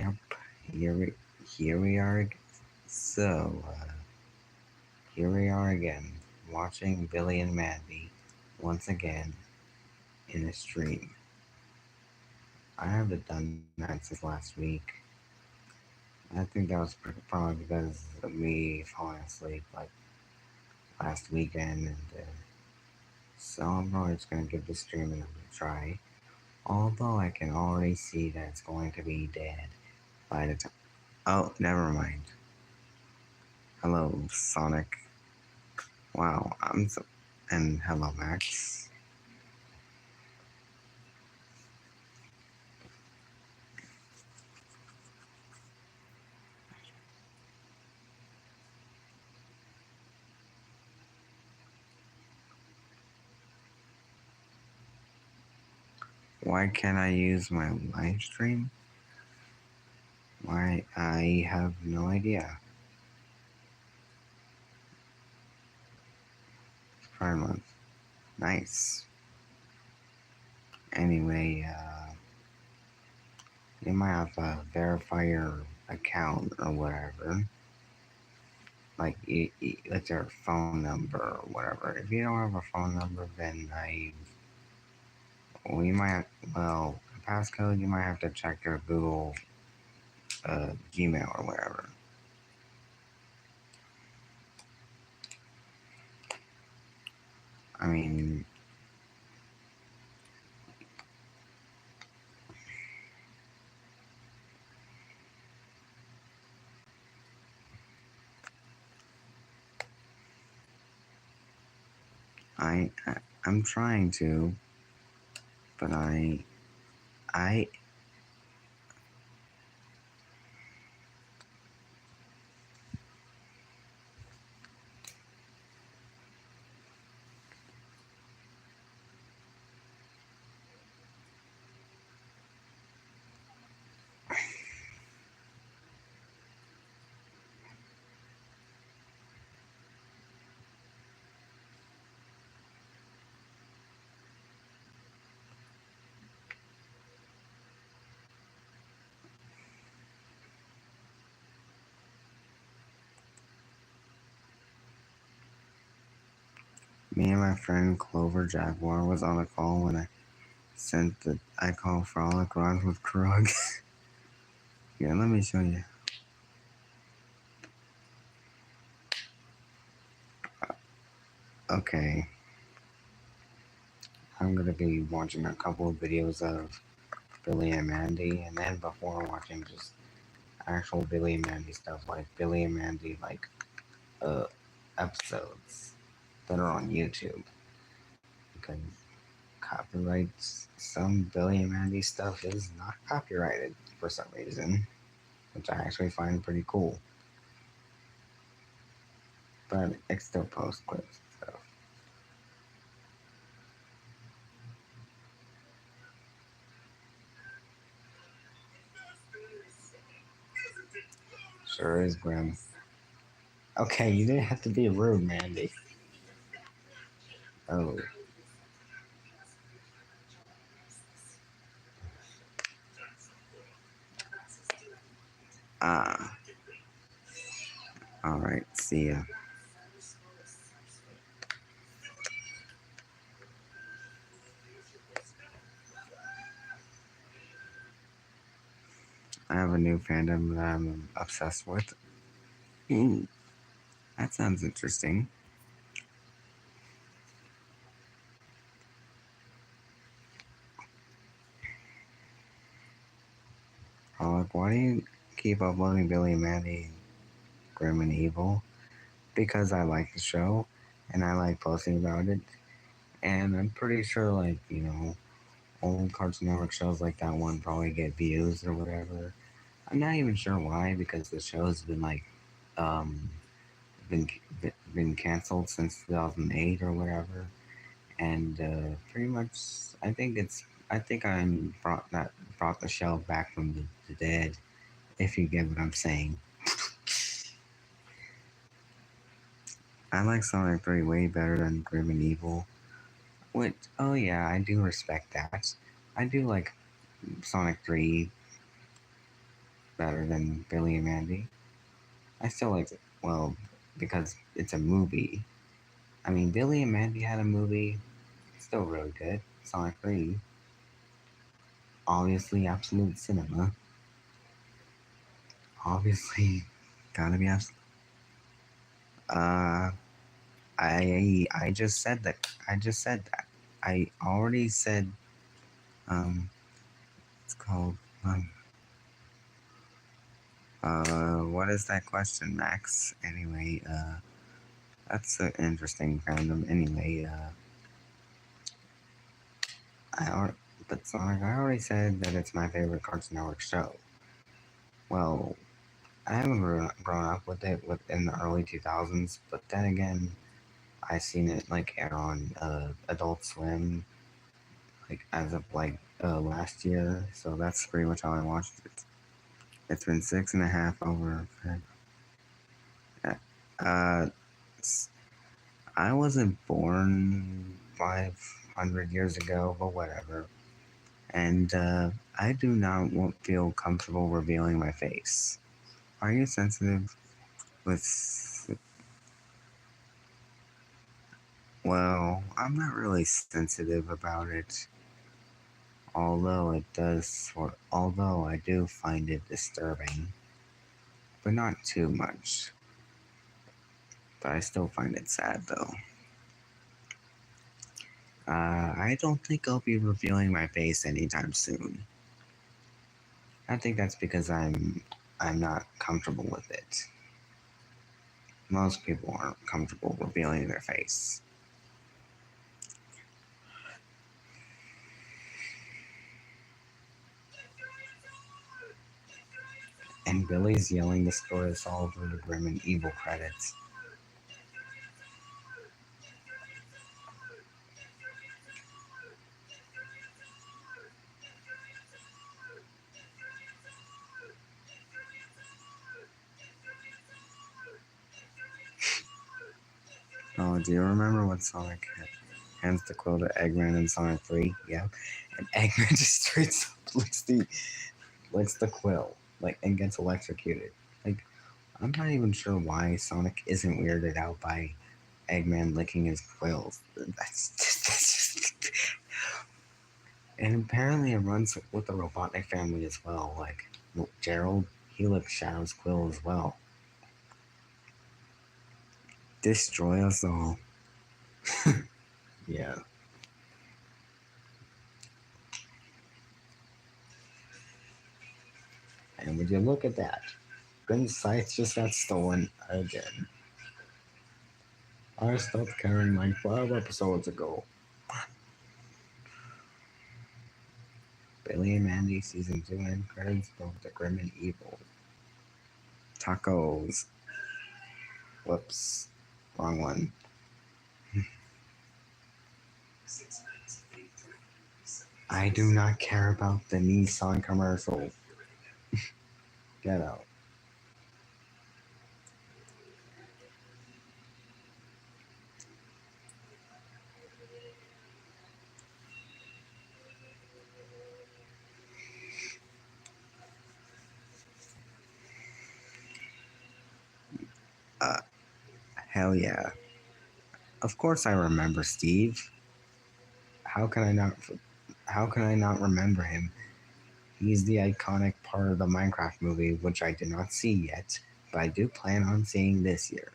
Yep, here we here we are. So here we are again, watching Billy and Mandy once again in a stream. I haven't done that since last week. I think that was probably because of me falling asleep like last weekend, and so I'm probably just gonna give the stream another try. Although I can already see that it's going to be dead by the time. Oh, never mind. Hello, Sonic. Wow, and hello, Max. Why can't I use my live stream? Why? I have no idea. Prime month. Nice. Anyway, you might have to verify your account or whatever. Like, like your phone number or whatever. If you don't have a phone number, then well, you might have, well, passcode, you might have to check your Google Gmail or whatever. I mean, I'm trying to, but I me and my friend Clover Jaguar was on a call when I sent the icon frolic rhymes with Krug. Yeah, let me show you. Okay, I'm gonna be watching a couple of videos of Billy and Mandy, and then before watching just actual Billy and Mandy stuff, like Billy and Mandy uh episodes that are on YouTube, because copyrights some Billy and Mandy stuff is not copyrighted for some reason, which I actually find pretty cool. But I still post clips and stuff. Sure is grim. Okay, you didn't have to be rude, Mandy. Oh, ah. Alright, see ya. I have a new fandom that I'm obsessed with. Ooh, that sounds interesting. Like, why do you keep uploading Billy and Mandy Grim and Evil? Because I like the show and I like posting about it. And I'm pretty sure, like, old Cartoon Network shows like that one probably get views or whatever. I'm not even sure why, because the show's been um, been been canceled since 2008 or whatever, and pretty much I think I'm brought the show back from the dead. If you get what I'm saying. I like Sonic 3 way better than Grim and Evil. Which, oh yeah, I do respect that. I do like Sonic 3. better than Billy and Mandy. I still like it. Well, because it's a movie. I mean, Billy and Mandy had a movie. Still really good. Sonic 3. Obviously, absolute cinema. Obviously, gotta be absolute. Uh, I just said that. I just said that. I already said. Um, it's called. What is that question, Max? Anyway, that's an interesting fandom. Anyway, I already, but Sonic, I already said that it's my favorite Cartoon Network show. Well, I haven't grown up with it in the early 2000s, but then again, I seen it like air on Adult Swim, like as of like last year. So that's pretty much how I watched it. It's been 6.5 over. Uh, I wasn't born 500 years ago, but whatever. And I do not feel comfortable revealing my face. Are you sensitive with? Well, I'm not really sensitive about it. Although I do find it disturbing, but not too much. But I still find it sad though. I don't think I'll be revealing my face anytime soon. I think that's because I'm not comfortable with it. Most people aren't comfortable revealing their face. And Billy's yelling the story is all through the grim and evil credits. Oh, do you remember when Sonic hands the quill to Eggman in Sonic 3? Yeah. And Eggman just straight up licks the quill, like, and gets electrocuted. Like, I'm not even sure why Sonic isn't weirded out by Eggman licking his quills. That's just. And apparently it runs with the Robotnik family as well. Like, Gerald, he licks Shadow's quill as well. Destroy us all. Yeah. And would you look at that? Grim's scythe just got stolen again. I stopped caring like 5 episodes ago. Billy and Mandy season 2 end credits both the grim and evil. Tacos. Whoops. Wrong one. I do not care about the Nissan commercial. Get out. Uh, hell yeah. Of course I remember Steve. How can I not? How can I not remember him? He's the iconic part of the Minecraft movie, which I did not see yet, but I do plan on seeing this year.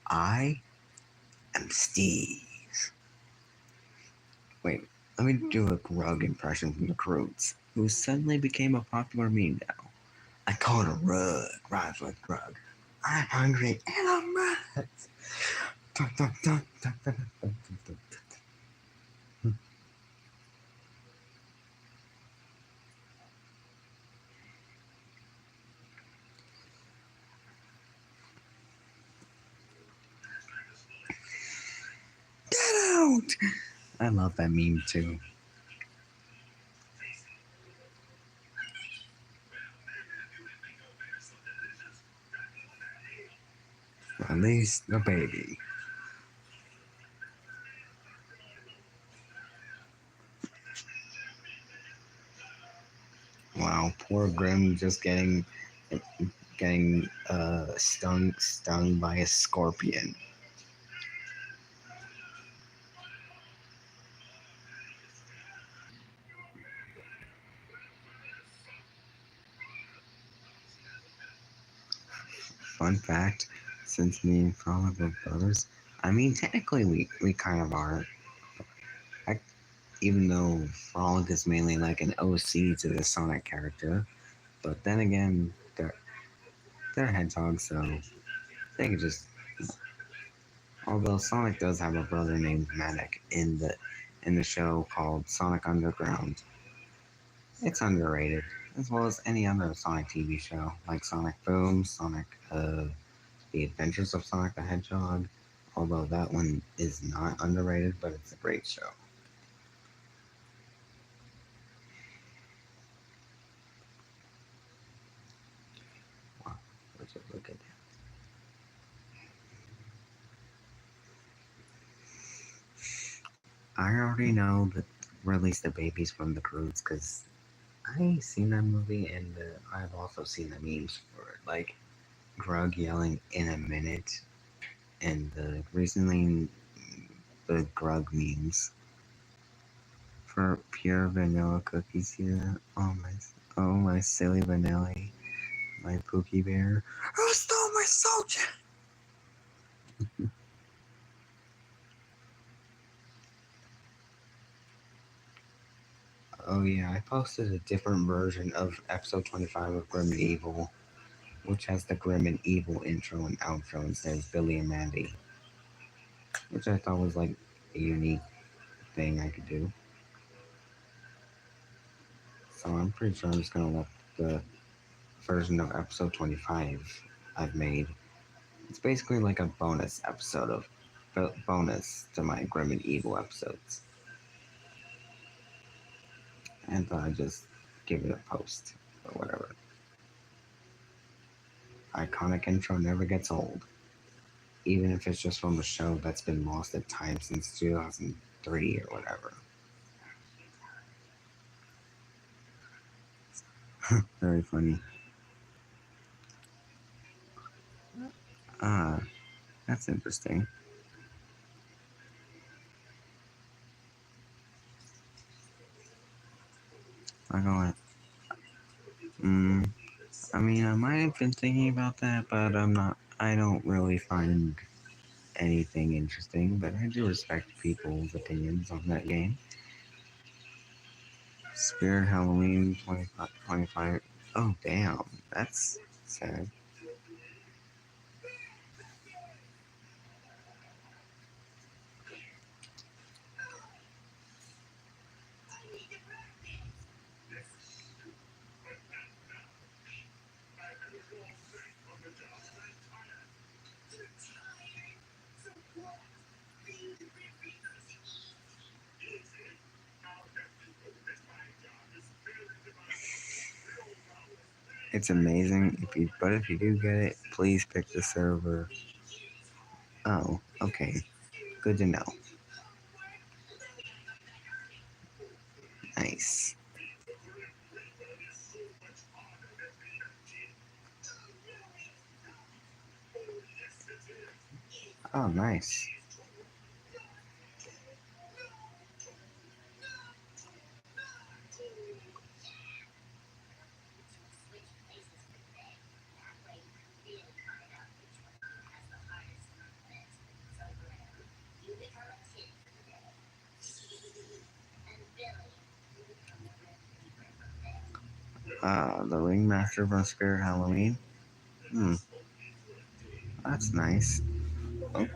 I am Steve. Wait, let me do a Grug impression from the Croods, who suddenly became a popular meme now. I call it a rug, rhymes with Grug. I'm hungry and I'm mad. Dun, dun, dun, dun, dun, dun, dun, dun, dun. Get out! I love that meme too. Release the baby. Wow, poor Grim just getting getting stung by a scorpion. Fun fact: since me and Frolic were brothers, I mean technically we kind of are. I, even though Frolic is mainly like an OC to the Sonic character, but then again they're hedgehogs, so they could just. Although Sonic does have a brother named Manic in the show called Sonic Underground, it's underrated, as well as any other Sonic TV show like Sonic Boom, Sonic The Adventures of Sonic the Hedgehog. Although that one is not underrated, but it's a great show. Wow, let's just look at that. I already know that release the babies from the Croods because I seen that movie and I've also seen the memes for it, like Grug yelling in a minute, and recently the Grug memes for pure vanilla cookies. See that? Oh my silly vanilla, my Pookie Bear. Who stole my soldier? Oh yeah, I posted a different version of episode 25 of Grim and Evil, which has the Grim and Evil intro and outro instead of Billy and Mandy, which I thought was like a unique thing I could do. So I'm pretty sure I'm just gonna let the version of episode 25 I've made. It's basically like a bonus episode of bonus to my Grim and Evil episodes, and thought I'd just give it a post or whatever. Iconic intro never gets old, even if it's just from a show that's been lost at time since 2003 or whatever. Very funny. Ah, that's interesting. I go, mm, I mean, I might have been thinking about that, but I'm not. I don't really find anything interesting, but I do respect people's opinions on that game. Spirit Halloween 25, 25. Oh, damn. That's sad. It's amazing. If you do get it, please pick the server. Oh, okay. Good to know. Nice. Oh, nice. The Ringmaster from Spirit Halloween. Hmm, that's nice. Oh,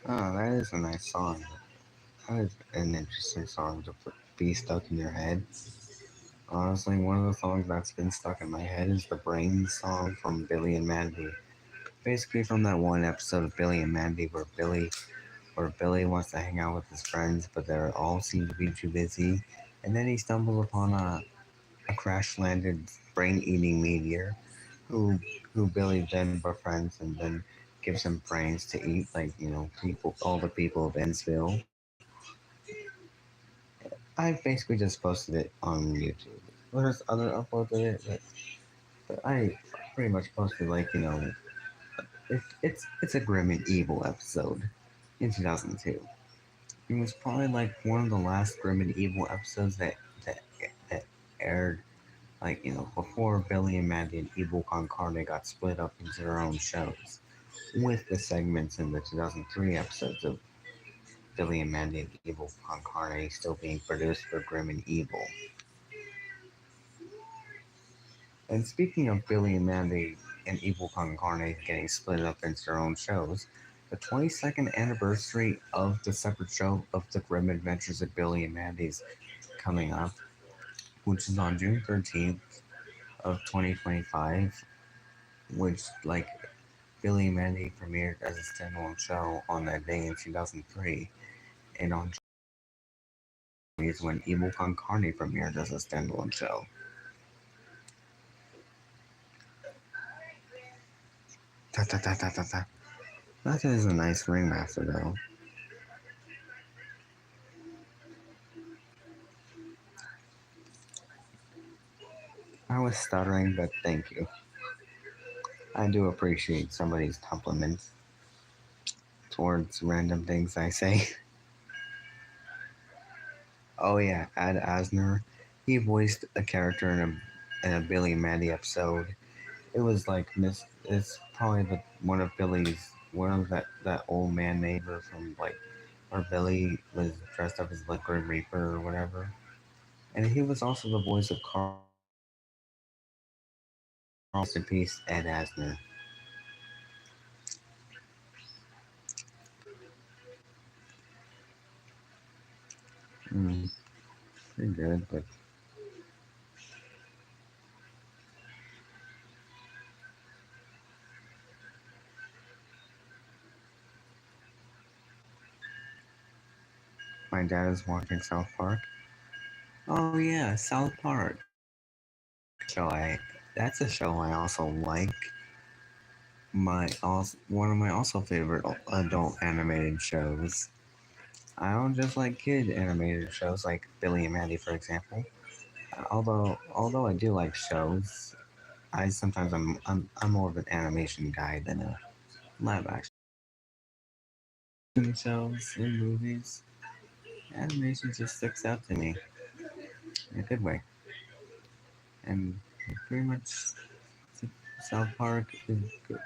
oh, that is a nice song. That is an interesting song to be stuck in your head. Honestly, one of the songs that's been stuck in my head is the Brain song from Billy and Mandy. Basically, from that one episode of Billy and Mandy where Billy where Billy wants to hang out with his friends, but they all seem to be too busy. And then he stumbles upon a crash landed brain eating meteor who Billy then befriends and then gives him brains to eat, like, people, all the people of Ensville. I basically just posted it on YouTube. There's other uploads of it, but I pretty much posted, like, it's a grim and evil episode in 2002. It was probably like one of the last grim and evil episodes that that aired, like, before Billy and Mandy and Evil Con Carne got split up into their own shows, with the segments in the 2003 episodes of Billy and Mandy and Evil Con Carne still being produced for Grim and Evil. And speaking of Billy and Mandy and Evil Con Carne getting split up into their own shows, the 22nd anniversary of the separate show of the Grim Adventures of Billy and Mandy is coming up, which is on June 13th of 2025, which, like, Billy and Mandy premiered as a standalone show on that day in 2003, and on June is when Evil Con Carne premiered as a standalone show. Ta ta ta ta ta ta. That is a nice ringmaster, though. I was stuttering, but thank you. I do appreciate somebody's compliments towards random things I say. Oh yeah, Ad Asner. He voiced a character in a Billy and Mandy episode. It was like Miss. It's probably the one of that old man neighbor from, like, where Billy was dressed up as like Grim Reaper or whatever. And he was also the voice of Carl in Peace, Ed Asner. Mm, pretty good, but my dad is watching South Park. Oh yeah, South Park. Show I That's a show I also like. My also One of my also favorite adult animated shows. I don't just like kid animated shows like Billy and Mandy, for example. Although I do like shows, I sometimes I'm more of an animation guy than a live action shows and movies. Animation just sticks out to me in a good way, and pretty much South Park is good.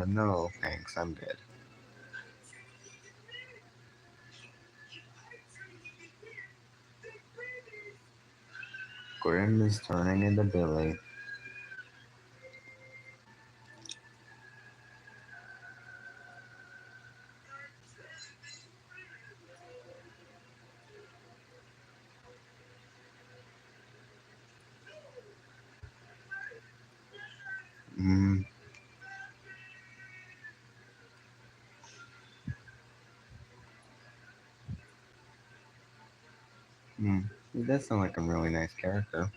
No, thanks. I'm good. Grim is turning into Billy. Mm, mm. He does sound like a really nice character.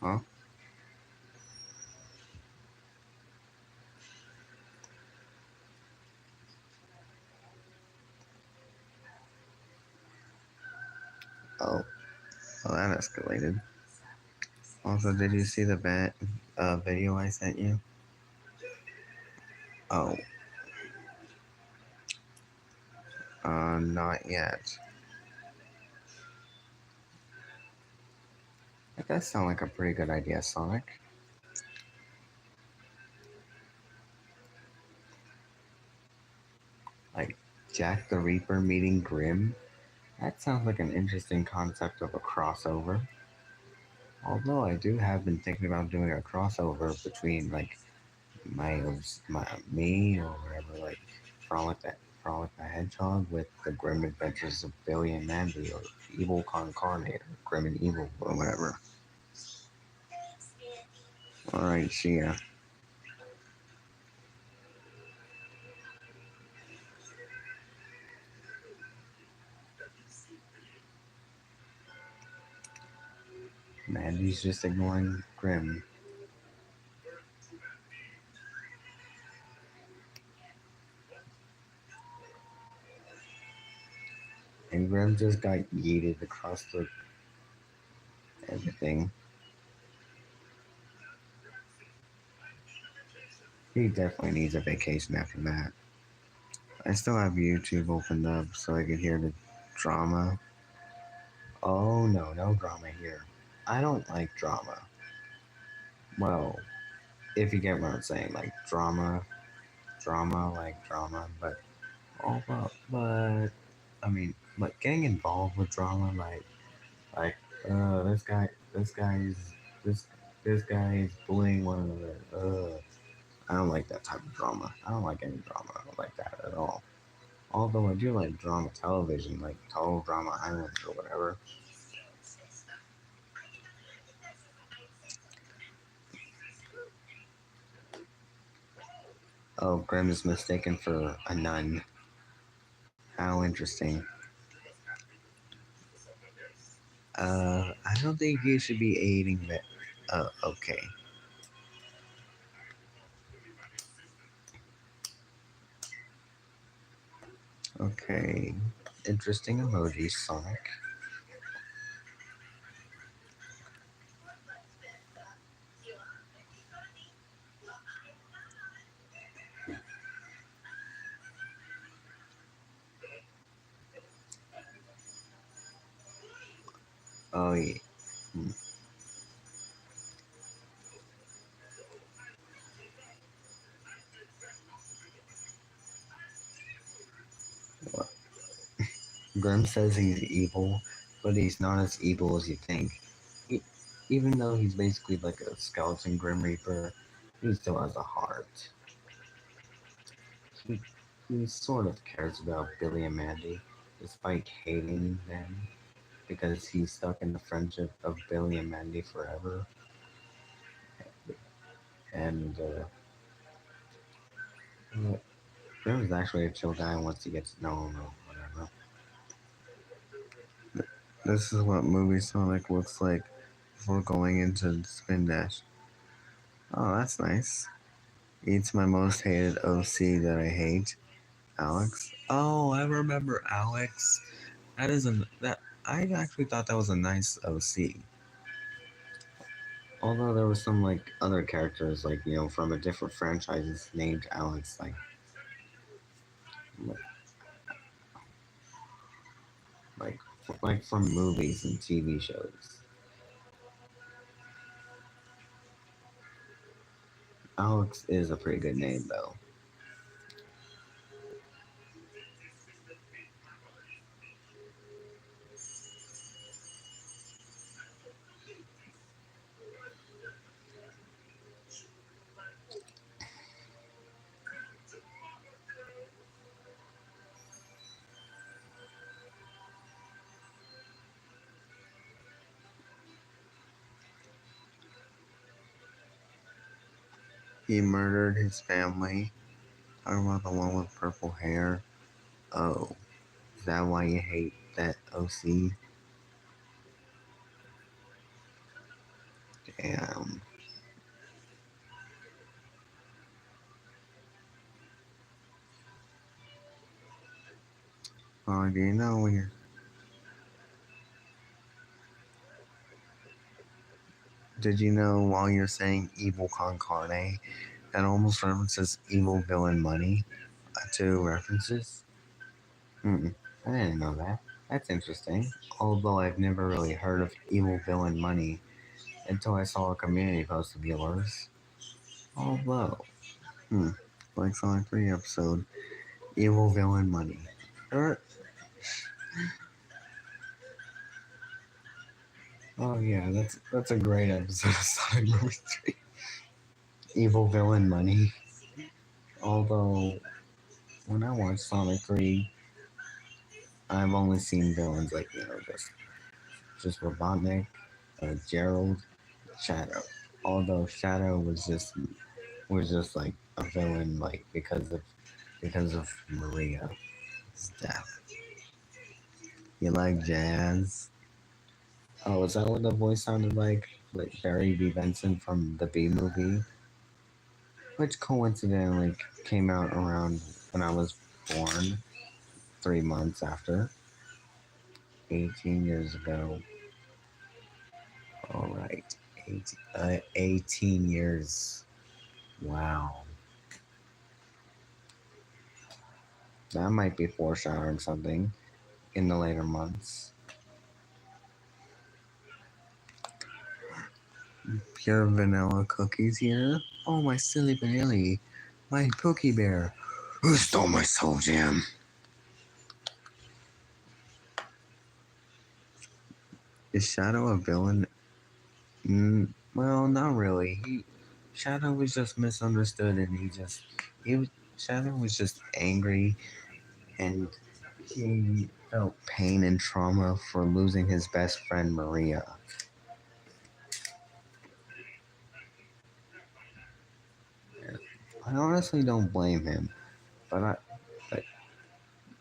Huh? Oh, well, that escalated. Also, did you see the video I sent you? Oh, not yet. That does sound like a pretty good idea, Sonic. Like Jack the Reaper meeting Grim. That sounds like an interesting concept of a crossover. Although I do have been thinking about doing a crossover between, like, my me or whatever, like, Frolic Frolic the Hedgehog with the Grim Adventures of Billy and Mandy, or Evil Con Carne, or Grim and Evil, or whatever. Alright, see ya. Mandy's just ignoring Grim. And Grim just got yeeted across the everything. He definitely needs a vacation after that. I still have YouTube opened up so I can hear the drama. Oh no, no drama here. I don't like drama. Well, if you get what I'm saying, like drama, like drama, but I mean, but getting involved with drama, like, this, this guy is bullying one another. I don't like that type of drama. I don't like any drama. I don't like that at all. Although I do like drama television, like Total Drama Island or whatever. Oh, Grim is mistaken for a nun. How interesting. I don't think you should be aiding that. Okay. Okay. Interesting emoji, Sonic. Oh, yeah. Hmm. Well, Grim says he's evil, but he's not as evil as you think. He, even though he's basically like a skeleton Grim Reaper, he still has a heart. He, he sort of cares about Billy and Mandy, despite hating them, because he's stuck in the friendship of Billy and Mandy forever. And Grim's actually a chill guy once he gets to know him or whatever. This is what movie Sonic looks like before going into Spin Dash. Oh, that's nice. Eats my most hated OC that I hate. Alex. Oh, I remember Alex. That isn't that. I actually thought that was a nice OC. Although there was some like other characters, like from a different franchises named Alex, like like from movies and TV shows. Alex is a pretty good name though. He murdered his family. Talking about the one with purple hair. Oh, is that why you hate that OC? Damn. Oh, do you know when you're Did you know while you're saying evil con carne, that almost references evil villain money to references? Hmm, I didn't know that. That's interesting. Although I've never really heard of evil villain money until I saw a community post of yours. Although, hmm, like Sonic 3 episode, evil villain money. Er, oh yeah, that's a great episode of Sonic Movie 3. Evil villain money. Although when I watched Sonic 3, I've only seen villains like, just Robotnik, Gerald, Shadow. Although Shadow was just like a villain, like because of Maria's death. You like jazz? Oh, is that what the voice sounded like? Like Barry B. Benson from the B movie, which coincidentally came out around when I was born, 3 months after, 18 years ago. All right, 18 years. Wow, that might be foreshadowing something in the later months. Pure vanilla cookies here. Oh, my silly Bailey, my cookie bear. Who stole my soul jam? Is Shadow a villain? Well, not really. Shadow was just misunderstood, and Shadow was just angry, and he felt pain and trauma for losing his best friend Maria. I honestly don't blame him, but but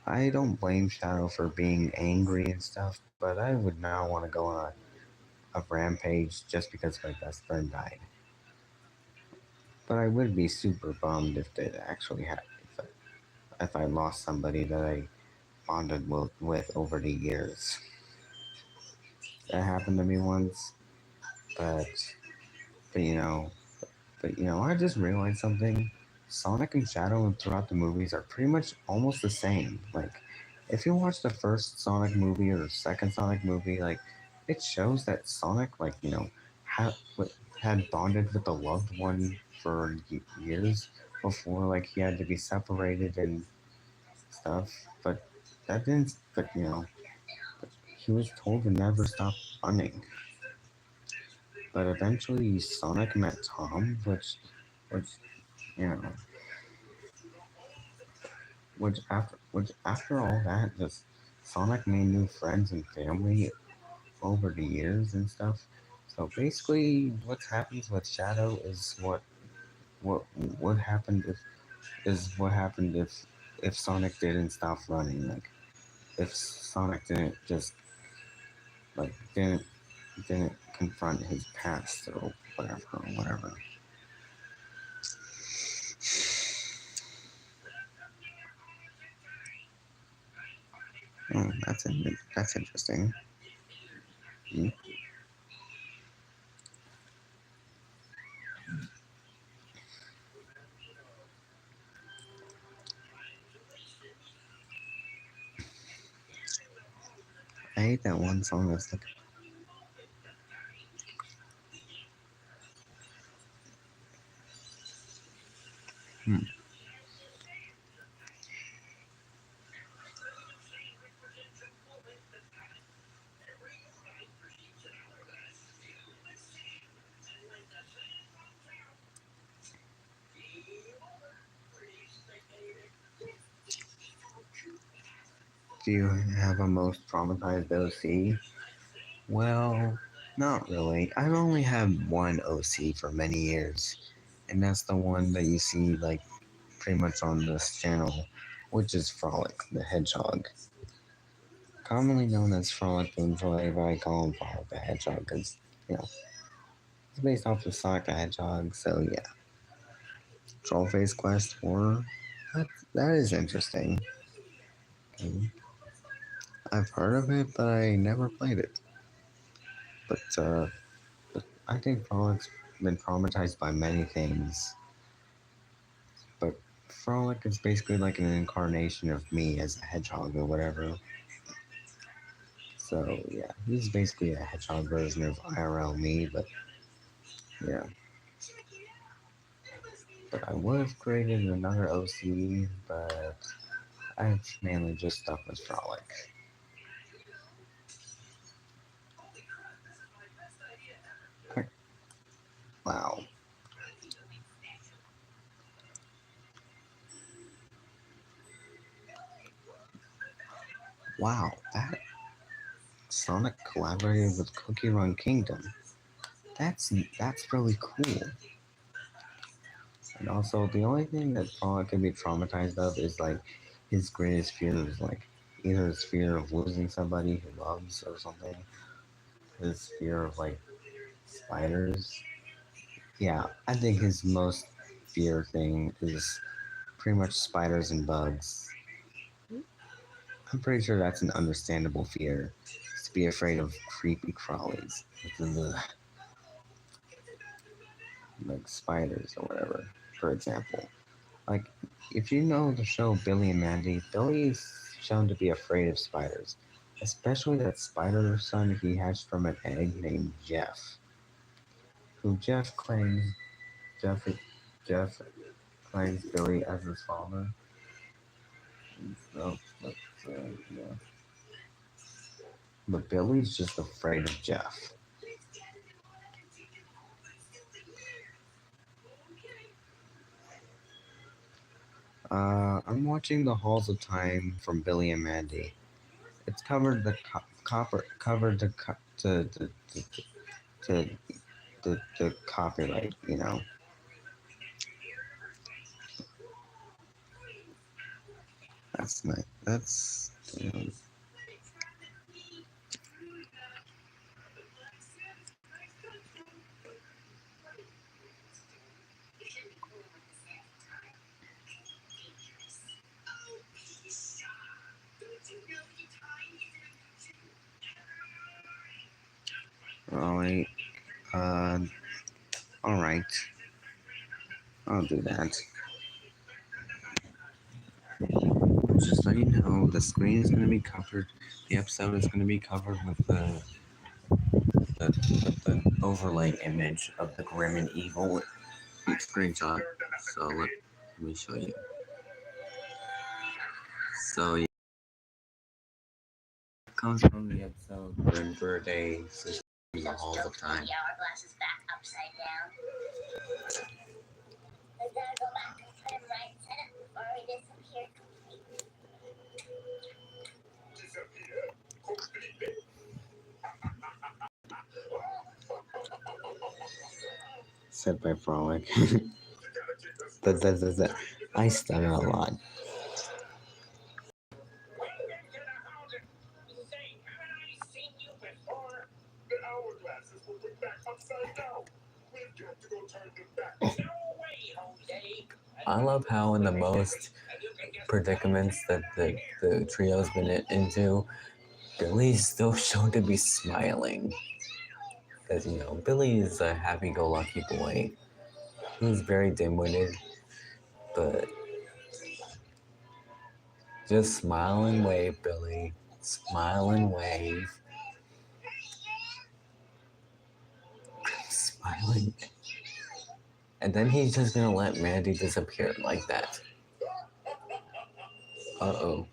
I don't blame Shadow for being angry and stuff. But I would not want to go on a rampage just because my best friend died. But I would be super bummed if it actually happened. If I lost somebody that I bonded with over the years. That happened to me once, but but you know, I just realized something. Sonic and Shadow throughout the movies are pretty much almost the same. Like, if you watch the first Sonic movie or the second Sonic movie, like, it shows that Sonic, like, had had bonded with a loved one for years before, like, he had to be separated and stuff. But that didn't. But he was told to never stop running. But eventually, Sonic met Tom, which you know, which after all that, just Sonic made new friends and family over the years and stuff. So basically, what happens with Shadow is what what happened what happened if Sonic didn't stop running. Like, if Sonic didn't didn't confront his past or whatever. Oh, that's interesting. Hmm. I hate that one song that's like, hmm. Do you have a most traumatized OC? Well, not really. I've only had one OC for many years, and that's the one that you see like pretty much on this channel, which is Frolic the Hedgehog, commonly known as Frolic the Enjoy, but I call him Frolic the Hedgehog because you know it's based off of Sonic the Hedgehog. So yeah, Trollface Quest 4. That is interesting. Okay. I've heard of it, but I never played it. But I think Frolic's been traumatized by many things. But Frolic is basically like an incarnation of me as a hedgehog or whatever. So yeah, he's basically a hedgehog version of IRL me. But yeah, but I would have created another OC, but I've mainly just stuck with Frolic. Wow. Wow, that Sonic collaborated with Cookie Run Kingdom. That's really cool. And also, the only thing that Frog can be traumatized of is like his greatest fear is like either his fear of losing somebody he loves or something. His fear of like spiders. Yeah, I think his most fear thing is pretty much spiders and bugs. I'm pretty sure that's an understandable fear. To be afraid of creepy crawlies. Like spiders or whatever, for example. Like, if you know the show Billy and Mandy, Billy is shown to be afraid of spiders, especially that spider son he hatched from an egg named Jeff, who Jeff Jeff claims Billy as his father. So, but, yeah. But Billy's just afraid of Jeff. I'm watching The Halls of Time from Billy and Mandy. It's covered the copper covered the to the copyright, you know. That's nice. That's all right. Uh, all right. I'll do that. Just so you know, the screen is going to be covered. The episode is going to be covered with the overlay image of the grim and evil screenshot. So let me show you. So yeah, it comes from the episode Grim Birthday in the Halls of Time. Said by Frolic. that. I stutter a lot. I love how in the most predicaments that the trio's been into, Billy's still shown to be smiling. Because, you know, Billy is a happy-go-lucky boy. He's very dim-witted, but just smile and wave, Billy. Smile and wave. Smiling. And then he's just gonna let Mandy disappear like that. Uh-oh.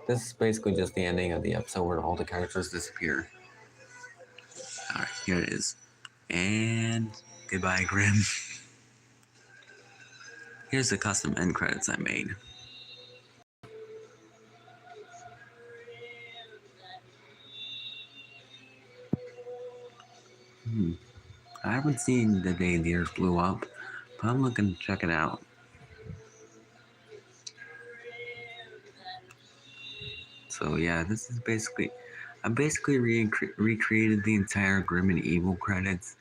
This is basically just the ending of the episode where all the characters disappear. Alright, here it is. And goodbye, Grim. Here's the custom end credits I made. I haven't seen The Day the Earth Blew Up, but I'm looking to check it out. So yeah, this is basically, I basically recreated the entire Grim and Evil credits.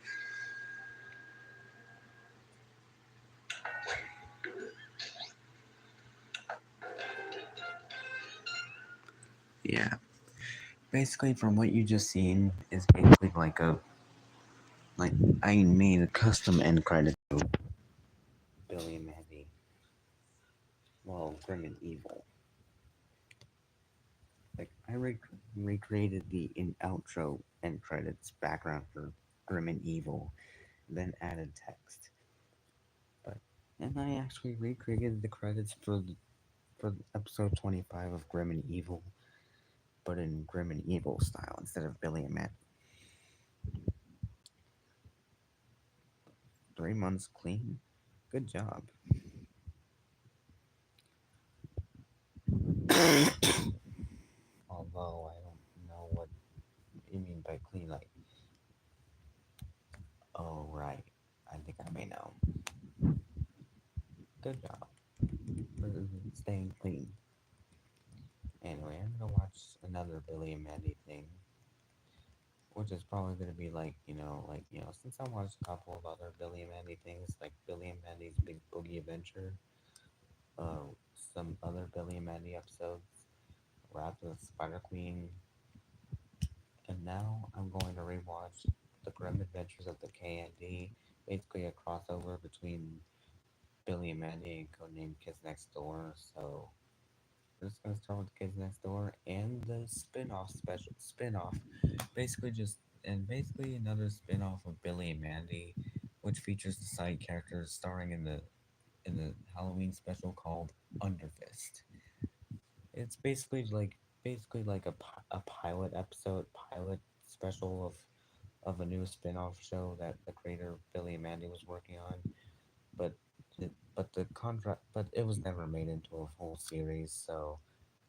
Yeah, basically from what you just seen is basically like I made a custom end credit to Billy and Mandy. Well, Grim and Evil. Like I recreated the outro end credits background for Grim and Evil, then added text. But and I actually recreated the credits for episode 25 of Grim and Evil, but in Grim and Evil style instead of Billy and Matt. 3 months clean. Good job. it clean. Like, oh right, I think I may know. Good job for staying clean. Anyway, I'm gonna watch another Billy and Mandy thing, which is probably gonna be like, since I watched a couple of other Billy and Mandy things, like Billy and Mandy's Big Boogie Adventure, some other Billy and Mandy episodes, Wrath of the Spider Queen, and now I'm going to rewatch The Grim Adventures of the KND, basically a crossover between Billy and Mandy and Codename Kids Next Door. So we're just gonna start with Kids Next Door and the spin-off, basically another spin-off of Billy and Mandy, which features the side characters starring in the Halloween special called Underfist. It's basically like a pilot special of a new spin-off show that the creator Billy and Mandy was working on, but but it was never made into a full series. So,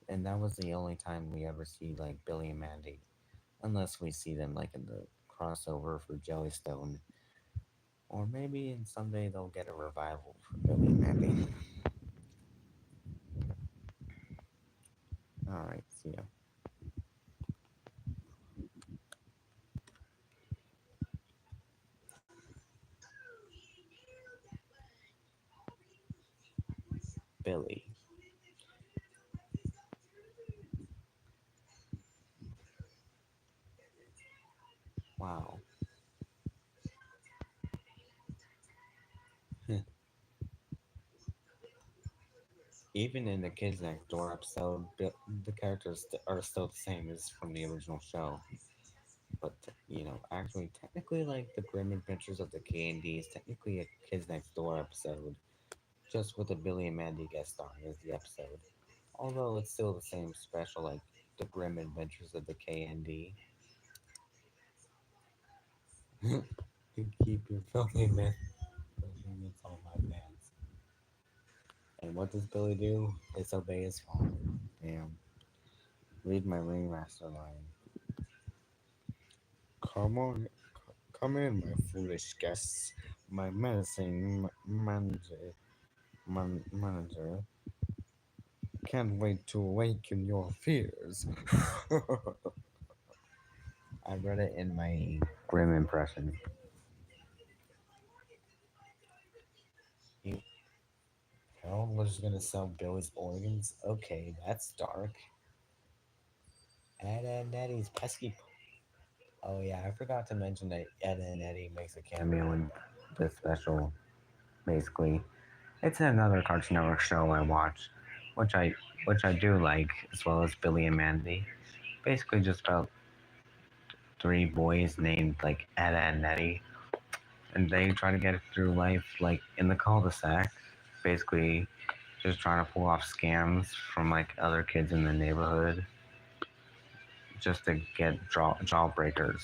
and that was the only time we ever see like Billy and Mandy, unless we see them like in the crossover for Jellystone, or maybe in someday they'll get a revival for Billy and Mandy. All right, see ya. Billy. Wow. Even in the Kids Next Door episode, the characters are still the same as from the original show. But actually, technically, like the Grim Adventures of the K&D is technically a Kids Next Door episode, just with a Billy and Mandy guest starring as the episode. Although it's still the same special, like the Grim Adventures of the K&D. You keep your filthy mitts on my pants. And what does Billy do? Disobey his father. Damn. Read my ringmaster line. Come on, come in, my foolish guests. My menacing manager can't wait to awaken your fears. I read it in my grim impression. You, Harold was gonna sell Billy's organs? Okay, that's dark. Ed and Eddie's pesky. Oh yeah, I forgot to mention that Ed and Eddie makes a cameo in the special. Basically, it's another Cartoon Network show I watch, which I which I do like, as well as Billy and Mandy. Basically, just about three boys named like Ed and Eddie, and they try to get through life like in the cul-de-sac. Basically, just trying to pull off scams from like other kids in the neighborhood, just to get jawbreakers.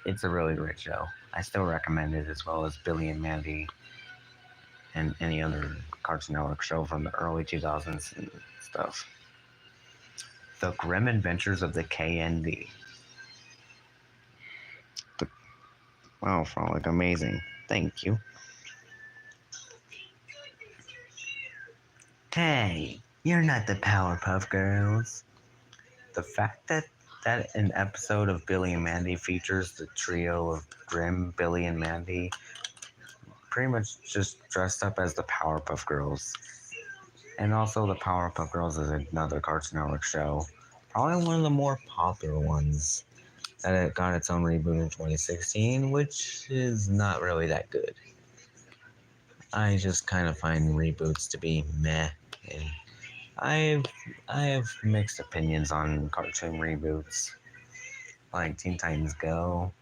It's a really great show. I still recommend it, as well as Billy and Mandy and any other Cartoon Network show from the early 2000s and stuff. The Grim Adventures of the KND. The, wow, Frolic, amazing. Thank you. Hey, you're not the Powerpuff Girls. The fact that an episode of Billy and Mandy features the trio of Grim, Billy, and Mandy, pretty much just dressed up as the Powerpuff Girls. And also, the Powerpuff Girls is another Cartoon Network show. Probably one of the more popular ones. That it got its own reboot in 2016, which is not really that good. I just kind of find reboots to be meh, and I've I have mixed opinions on cartoon reboots, like Teen Titans Go.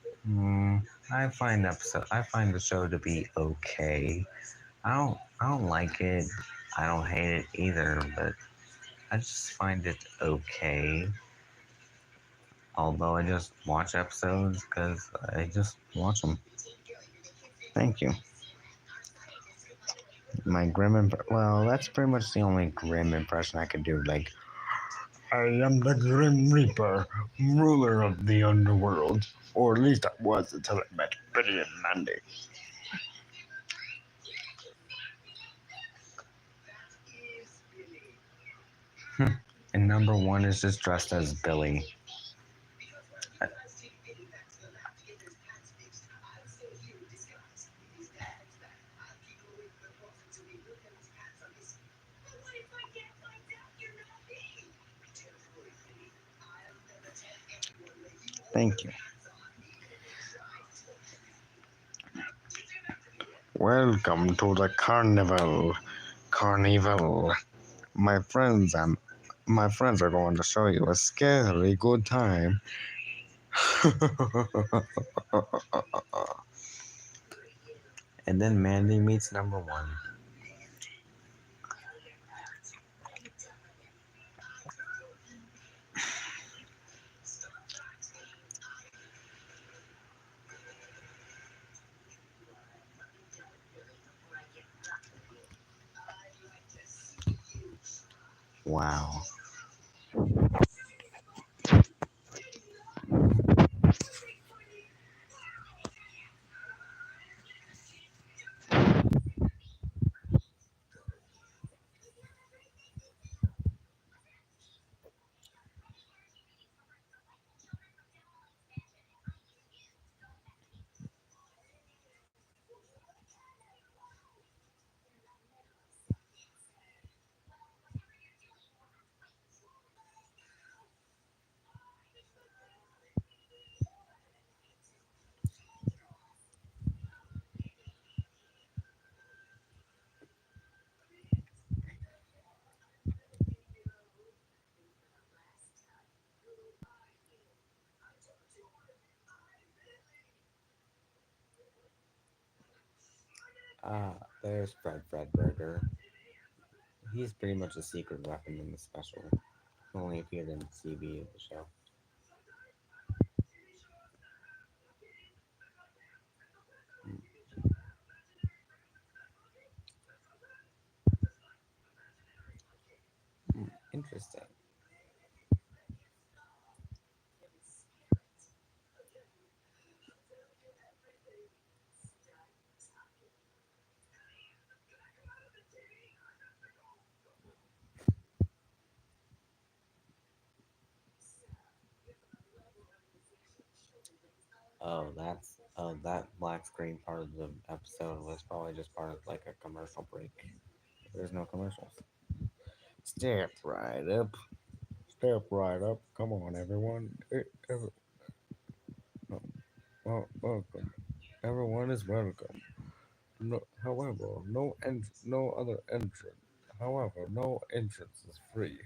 I find the show to be okay. I don't like it. I don't hate it either, but I just find it okay. Although I just watch episodes because I just watch them. Thank you. My well, that's pretty much the only grim impression I could do. Like, I am the Grim Reaper, ruler of the underworld. Or at least I was until I met Billy and Mandy. And number one is just dressed as Billy. Thank you. Welcome to the carnival. Carnival. My friends and my friends are going to show you a scary good time. And then Mandy meets number one. Wow. Ah, there's Fred Burger. He's pretty much a secret weapon in the special. Only appeared in the TV of the show. Hmm, interesting. That black screen part of the episode was probably just part of like a commercial break. There's no commercials. Step right up. Step right up. Come on, everyone. Oh, welcome. Everyone is welcome. No, however, no other entrance. However, no entrance is free.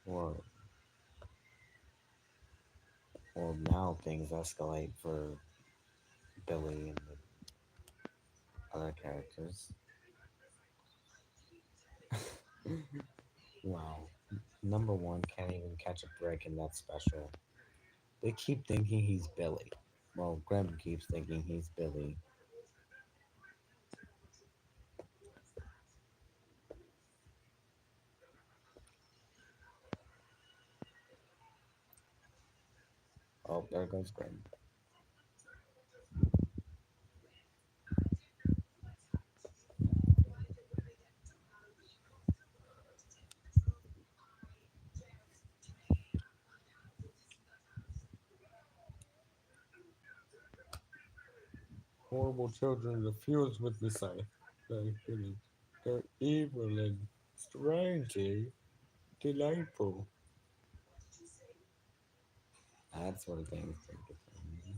Or, or now things escalate for Billy and the other characters. Wow. Number one can't even catch a break in that special. They keep thinking he's Billy. Well, Graham keeps thinking he's Billy. Oh, there goes Graham. horrible children are fused with the scythe. They're evil and strangely delightful. That sort of thing is pretty good for me.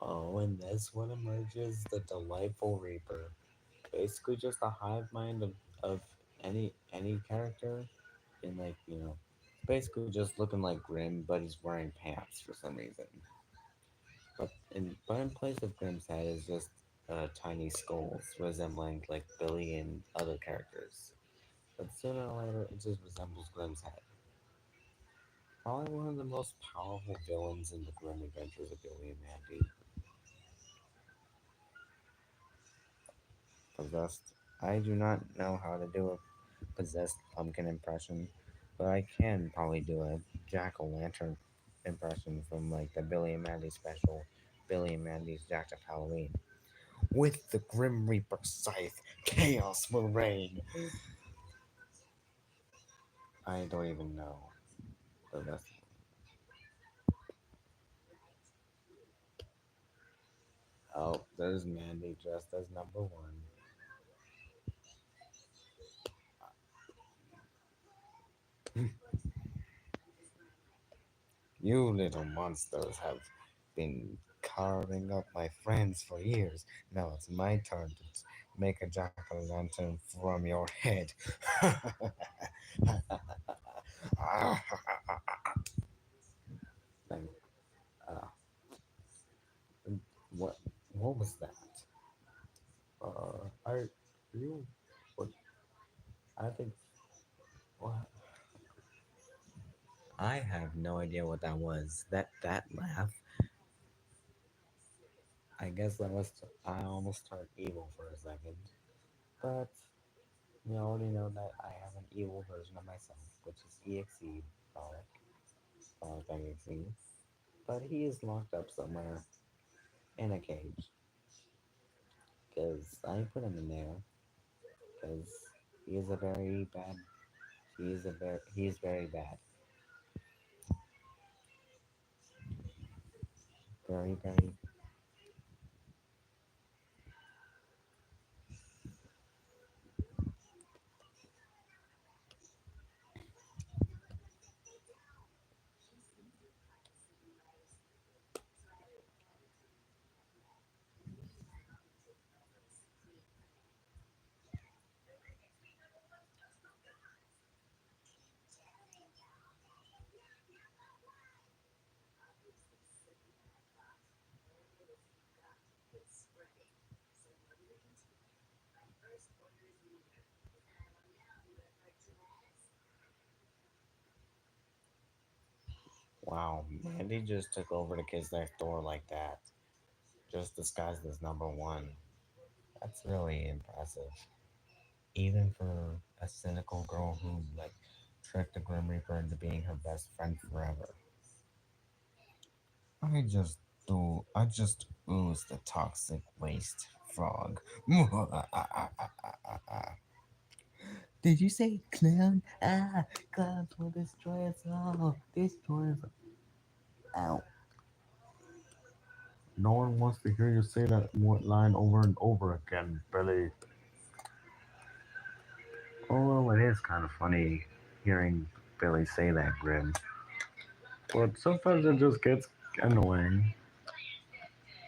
Oh, and this one emerges the delightful Reaper. Basically just a hive mind of any character in like, basically just looking like Grim, but he's wearing pants for some reason. But in place of Grimm's head is just tiny skulls resembling like Billy and other characters. But sooner or later, it just resembles Grimm's head. Probably one of the most powerful villains in the Grim Adventures of Billy and Mandy. Possessed. I do not know how to do a possessed pumpkin impression, but I can probably do a jack o' lantern impression from like the Billy and Mandy special, Billy and Mandy's Jacked Up Halloween. With the Grim Reaper scythe, chaos will reign. I don't even know the rest. Oh, there's Mandy dressed as number one. You little monsters have been carving up my friends for years. Now it's my turn to make a jack o' lantern from your head. Thank- uh, what? What was that? I you. What? I think. What? I have no idea what that was. That laugh. I guess that was. I almost turned evil for a second, but you already know that I have an evil version of myself, which is EXE Frolic, Frolic EXE. But he is locked up somewhere in a cage, cause I put him in there, cause he is a very bad. He is very bad, very. Wow, Mandy just took over the kids next door like that, just disguised as number one. That's really impressive. Even for a cynical girl who like tricked the Grim Reaper into being her best friend forever. I just ooze the toxic waste, frog. Did you say clown? Ah, clowns will destroy us all. Destroy us. Ow. No one wants to hear you say that line over and over again, Billy. Although it is kind of funny hearing Billy say that, Grim. But sometimes it just gets annoying.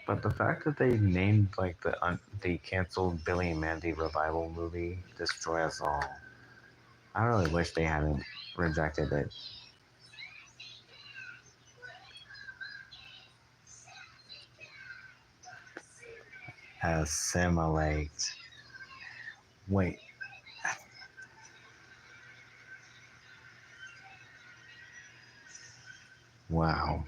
But the fact that they named like the canceled Billy and Mandy revival movie "Destroy Us All," I really wish they hadn't rejected it. Assimilate. Wait, wow,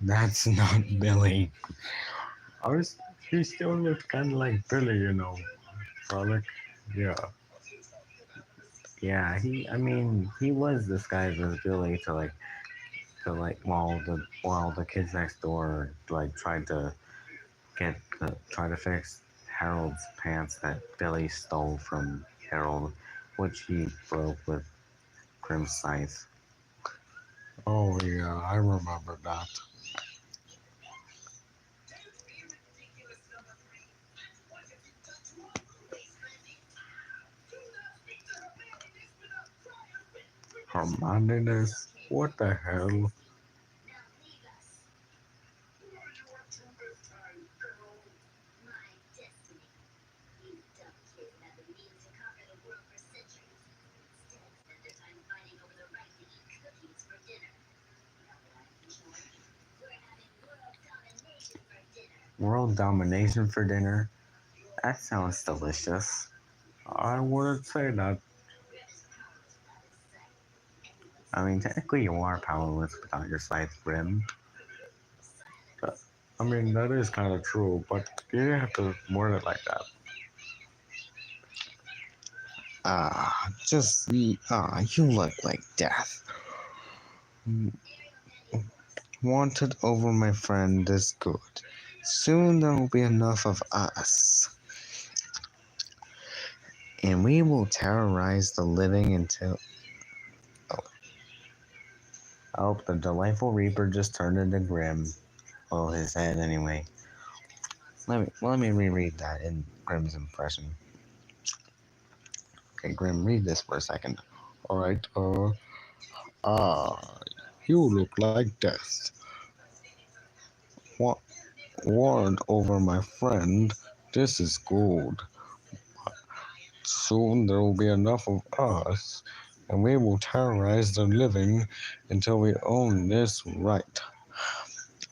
that's not Billy. Ours, he still looks kind of like Billy, Frolic. Yeah, yeah. I mean, he was disguised as Billy while the kids next door like tried to try to fix Harold's pants that Billy stole from Harold, which he broke with Grim's scythe. Oh yeah, I remember that. Hermione, what the hell? World domination for dinner? That sounds delicious. I wouldn't say that. I mean, technically you are powerless without your scythe, Grim. That- I mean, that is kind of true, but you didn't have to word it like that. You look like death. Wanted over my friend is good. Soon there will be enough of us, and we will terrorize the living until. Oh, the delightful Reaper just turned into Grim. Well, his head anyway. Let me reread that in Grim's impression. Okay, Grim, read this for a second. Alright, ah, you look like death. Wa- Warned over my friend, this is good. Soon there will be enough of us, and we will terrorize the living until we own this right.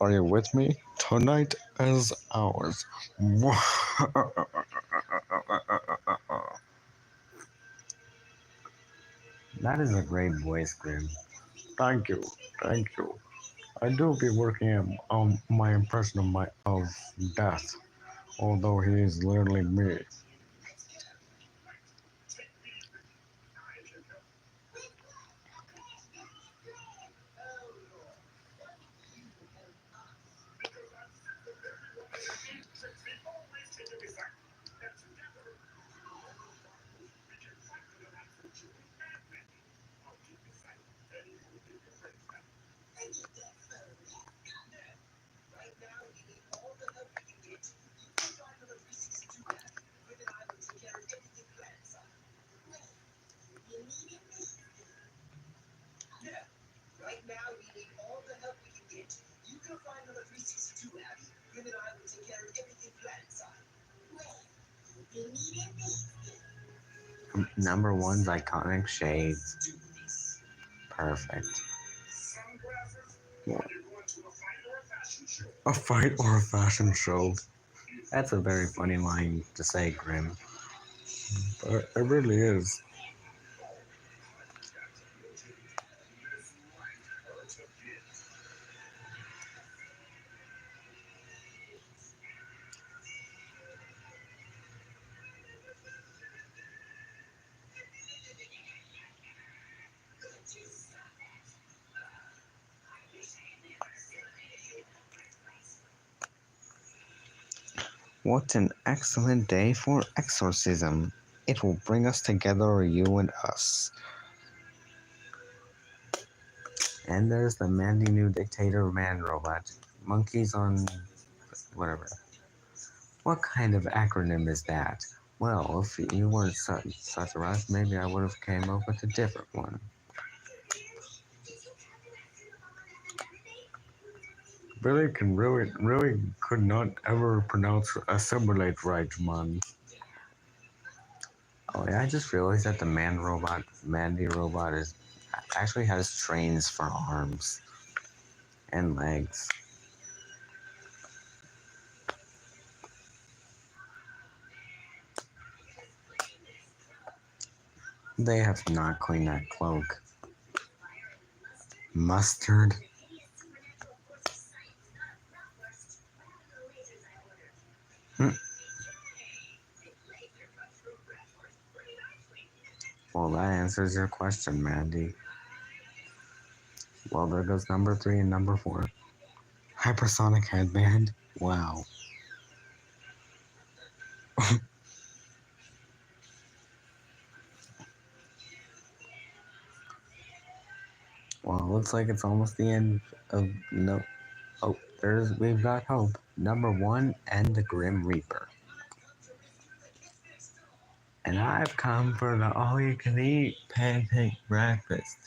Are you with me? Tonight is ours. That is a great voice, Grim. Thank you, thank you. I do be working on my impression of death, although he is literally me. Number one's iconic shades. Perfect. A fight or a fashion show. That's a very funny line to say, Grim. But it really is. What an excellent day for exorcism. It will bring us together, you and us. And there's the Mandy new dictator man robot. Monkeys on whatever. What kind of acronym is that? Well, if you weren't such a rush, maybe I would have came up with a different one. Billy can really could not ever pronounce assimilate right, man. Oh yeah, I just realized that the Mandy robot, is actually has trains for arms and legs. They have not cleaned that cloak. Mustard. Hmm. Well, that answers your question, Mandy. Well, there goes number three and number four. Hypersonic headband. Wow. looks like it's almost the end of no. Oh, we've got hope. Number one and the Grim Reaper. And I've come for the all-you-can-eat pancake breakfast.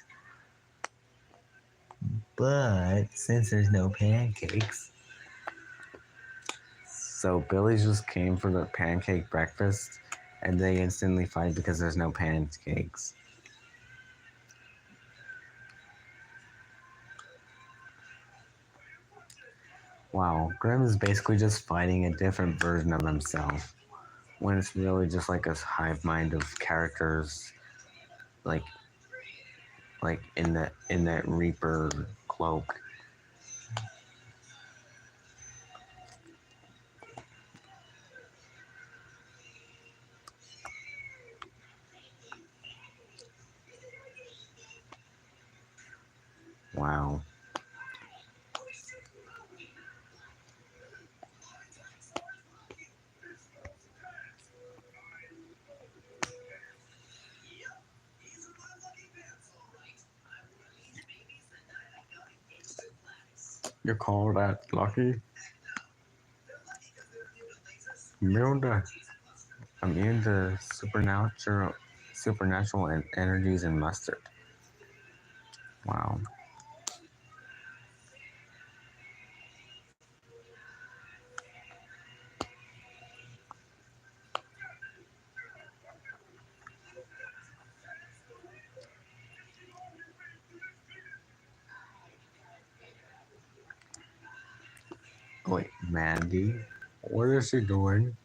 But since there's no pancakes, so Billy just came for the pancake breakfast, and they instantly fight because there's no pancakes. Wow, Grim is basically just fighting a different version of himself, when it's really just like a hive mind of characters, like in that Reaper cloak. Wow. You call that lucky? Immune to, immune to supernatural energies and mustard. Wow. Wait, Mandy? What is she doing?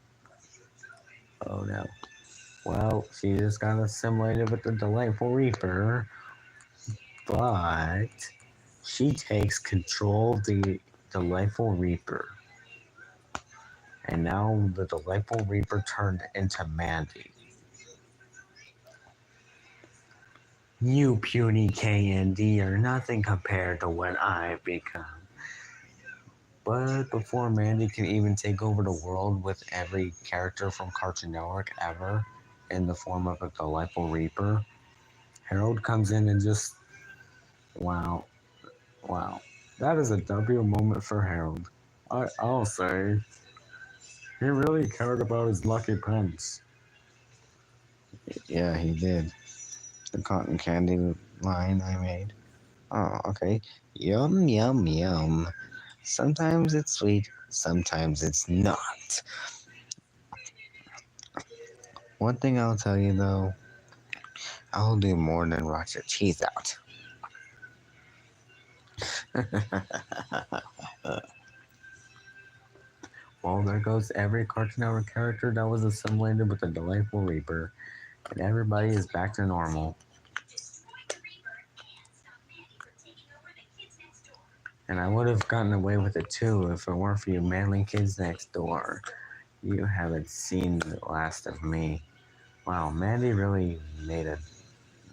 Oh no. Well, she just got assimilated with the Delightful Reaper, but she takes control of the Delightful Reaper. And now the Delightful Reaper turned into Mandy. You puny KND are nothing compared to what I've become. But before Mandy can even take over the world with every character from Cartoon Network ever in the form of a Delightful Reaper, Harold comes in and just, wow, wow. That is a W moment for Harold. I'll say, he really cared about his lucky punch. Yeah, he did. The cotton candy line I made. Oh, okay. Yum, yum, yum. Sometimes it's sweet, sometimes it's not. One thing I'll tell you though, I'll do more than rot your teeth out. Well, there goes every Cartoon Network character that was assimilated with the Delightful Reaper, and everybody is back to normal. And I would have gotten away with it too if it weren't for you manly kids next door. You haven't seen the last of me. Wow, Mandy really made a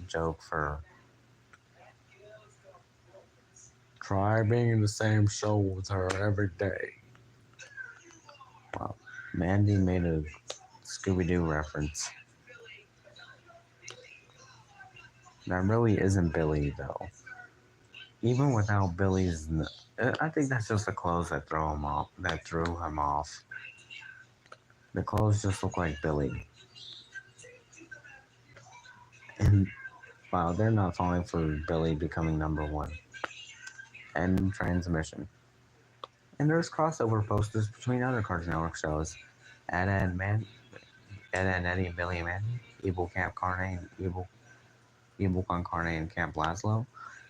joke for try being in the same show with her every day. Wow, Mandy made a Scooby Doo reference. That really isn't Billy though. Even without Billy's, I think that's just the clothes that throw him off. That threw him off. The clothes just look like Billy. And wow, they're not falling for Billy becoming number one. End transmission. And there's crossover posters between other Cartoon Network shows. Ed and Man, Ed and Eddie and Billy and Mandy, Evil Camp Carne, Evil Con Carne and Camp Laszlo,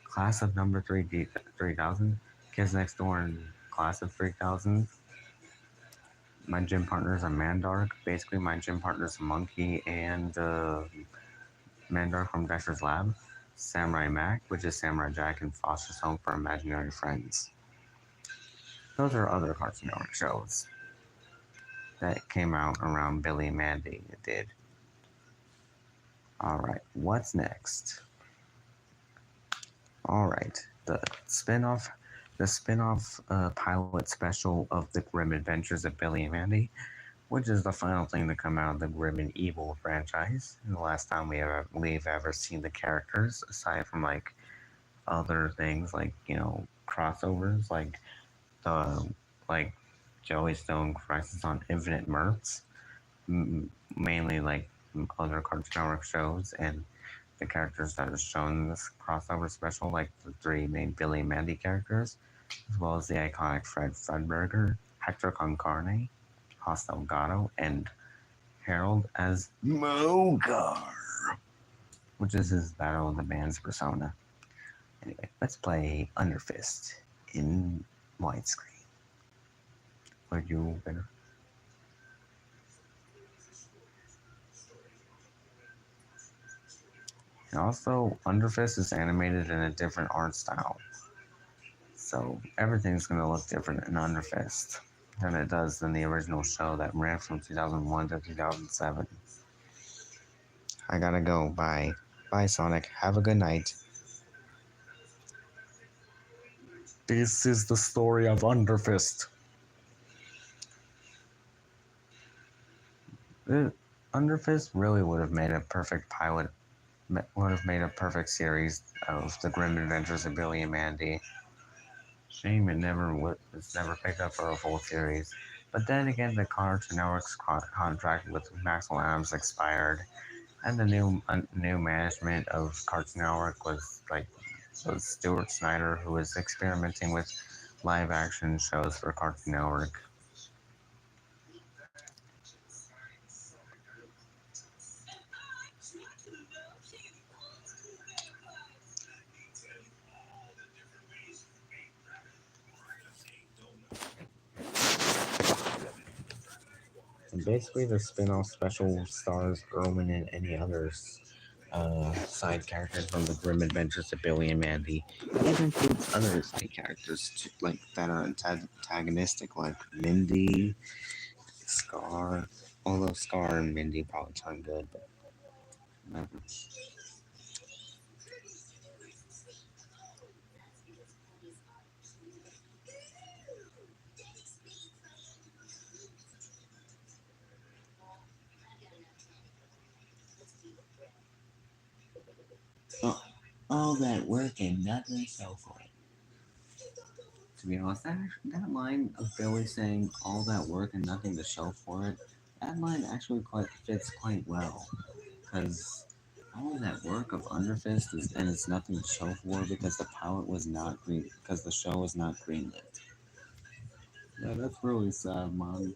Class of Number 3000, Kids Next Door and Class of 3000. My gym partner's a Mandark. Basically, my gym partner's a Monkey and Mandark from Dexter's Lab. Samurai Mac, which is Samurai Jack and Foster's Home for Imaginary Friends. Those are other Cartoon Network shows that came out around Billy and Mandy. It did. Alright, what's next? Alright, the spin-off pilot special of the Grim Adventures of Billy and Mandy, which is the final thing to come out of the Grim and Evil franchise. And the last time we've ever seen the characters, aside from like other things like crossovers the like Joey Stone Crisis on Infinite Mirths, mainly other Cartoon Network shows and the characters that are shown in this crossover special, like the three main Billy and Mandy characters, as well as the iconic Fredberger, Hector Concarne, Hostel Gato, and Harold as Mogar, which is his Battle of the Bands persona. Anyway, let's play Underfist in widescreen. Would you better? And also, Underfist is animated in a different art style, so everything's gonna look different in Underfist than it does in the original show that ran from 2001 to 2007. I gotta go. Bye. Bye, Sonic. Have a good night. This is the story of Underfist. Underfist really would have made a perfect pilot, would have made a perfect series of the Grim Adventures of Billy and Mandy. Shame it's never picked up for a full series. But then again, the Cartoon Network's contract with Maxwell Adams expired, and the new management of Cartoon Network was Stuart Snyder, who was experimenting with live action shows for Cartoon Network. And basically, the spin-off special stars Erwin and any others side characters from the Grim Adventures of Billy and Mandy. It includes other side characters too, like that are antagonistic, like Mindy, Scar. Although Scar and Mindy probably turn good, but whatever. Oh, all that work and nothing so far. To be honest, that line of Billy saying all that work and nothing to show for it, that line actually quite fits quite well. Because all that work of Underfist is, and it's nothing to show for because the pilot was not green, because the show was not greenlit. Yeah, that's really sad, Mom.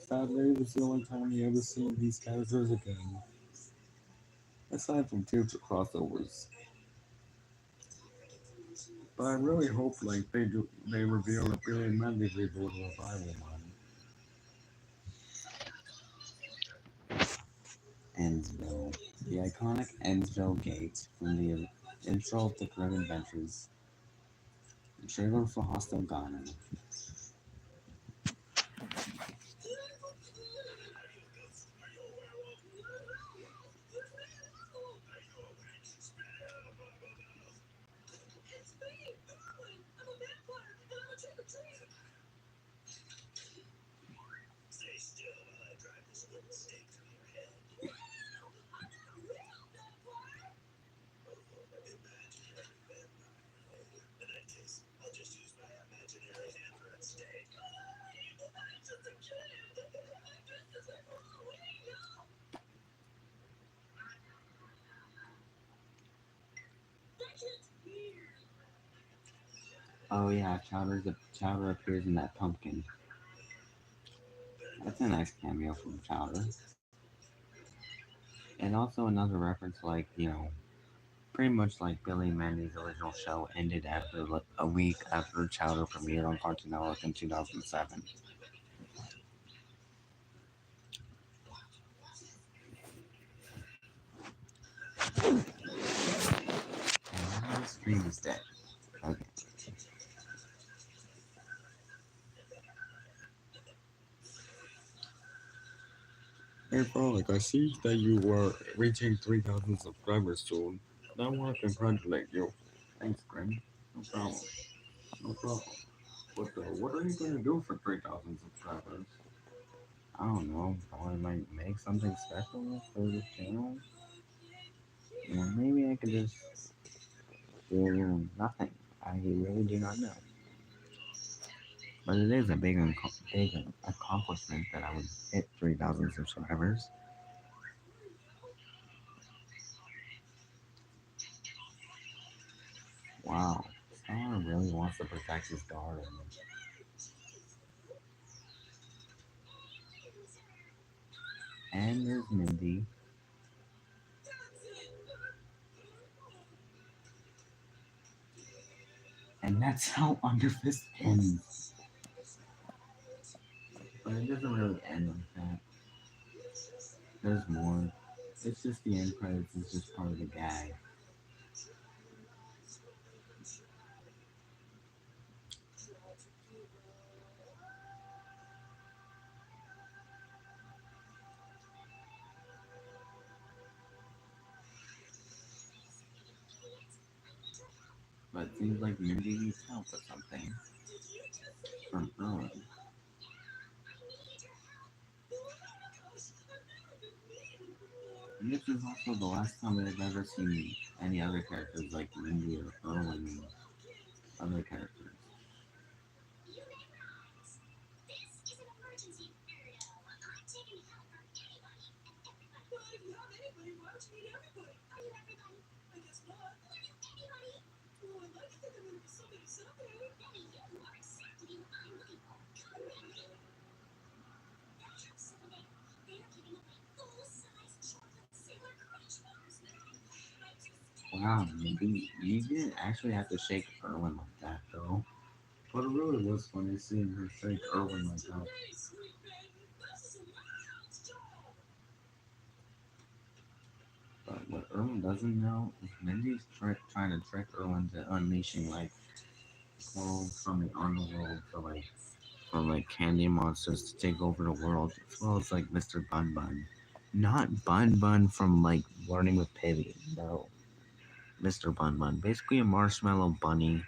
Sadly, it was the only time we ever seen these characters again. Aside from future crossovers. But I really hope they reveal a Billy and Mandy reboot revival one. Endsville. The iconic Endsville Gate from the intro of the Grim Adventures. The trailer for Hostel Ghana. Oh yeah, Chowder appears in that pumpkin. That's a nice cameo from Chowder. And also another reference pretty much like Billy and Mandy's original show ended after a week after Chowder premiered on Cartoon Network in 2007. And now the stream is dead. Okay. Hey Frolic, I see that you were reaching 3,000 subscribers soon. I want to congratulate you. Thanks, Grim. No problem. No problem. But what are you going to do for 3,000 subscribers? I don't know. Probably might make something special for this channel. Maybe I could just Nothing. I really do not know. But it is a big accomplishment that I would hit 3,000 subscribers. Wow. Star really wants to protect his daughter. And there's Mindy. And that's how Under Fist ends. But it doesn't really end like that. There's more. It's just the end credits is just part of the gag. But it seems like Mindy needs help or something from Owen. And this is also the last time I've ever seen any other characters like Mindy or Owen and other characters. Wow, Mindy, you didn't actually have to shake Erwin like that though. But it really was funny seeing her shake Erwin like that. But what Erwin doesn't know is Mindy's trying to trick Erwin to unleashing like clones from the underworld for like candy monsters to take over the world, as well as like Mr. Bun Bun. Not Bun Bun from like Learning with Piggy, no. Mr. Bun Bun. Basically a marshmallow bunny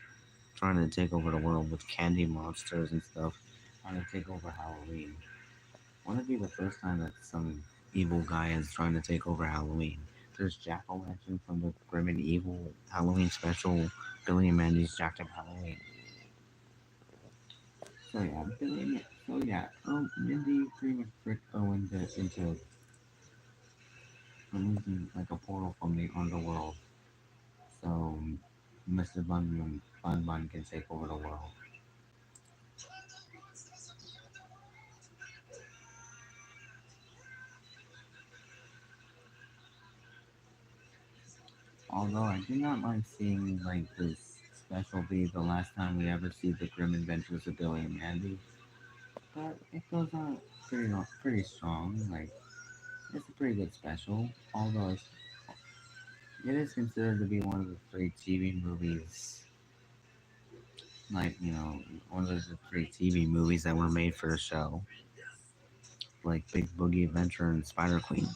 trying to take over the world with candy monsters and stuff, trying to take over Halloween. Wouldn't it be the first time that some evil guy is trying to take over Halloween? There's Jack O' Lantern from the Grim and Evil Halloween special, Billy and Mandy's Jacked Up Halloween. Mindy pretty much tricked Owen into releasing like a portal from the underworld, so Mr. Bun Bun can take over the world. Although I did not like seeing like this special be the last time we ever see the grim adventures of Billy and Mandy, but it goes on pretty strong. Like it's a pretty good special, although it is considered to be one of the three TV movies, like one of the three TV movies that were made for the show, like Big Boogie Adventure and Spider Queen.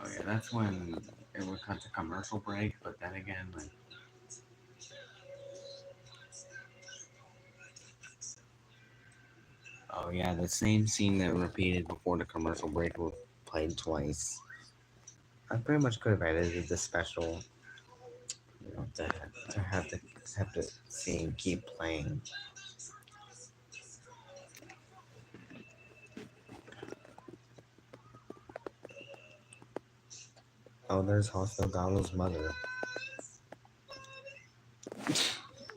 Oh yeah, that's when it would cut to commercial break. But then again, like oh yeah, the same scene that repeated before the commercial break was played twice. I pretty much could have edited the special, to have the scene keep playing. Oh, there's Hostel Gallo's mother.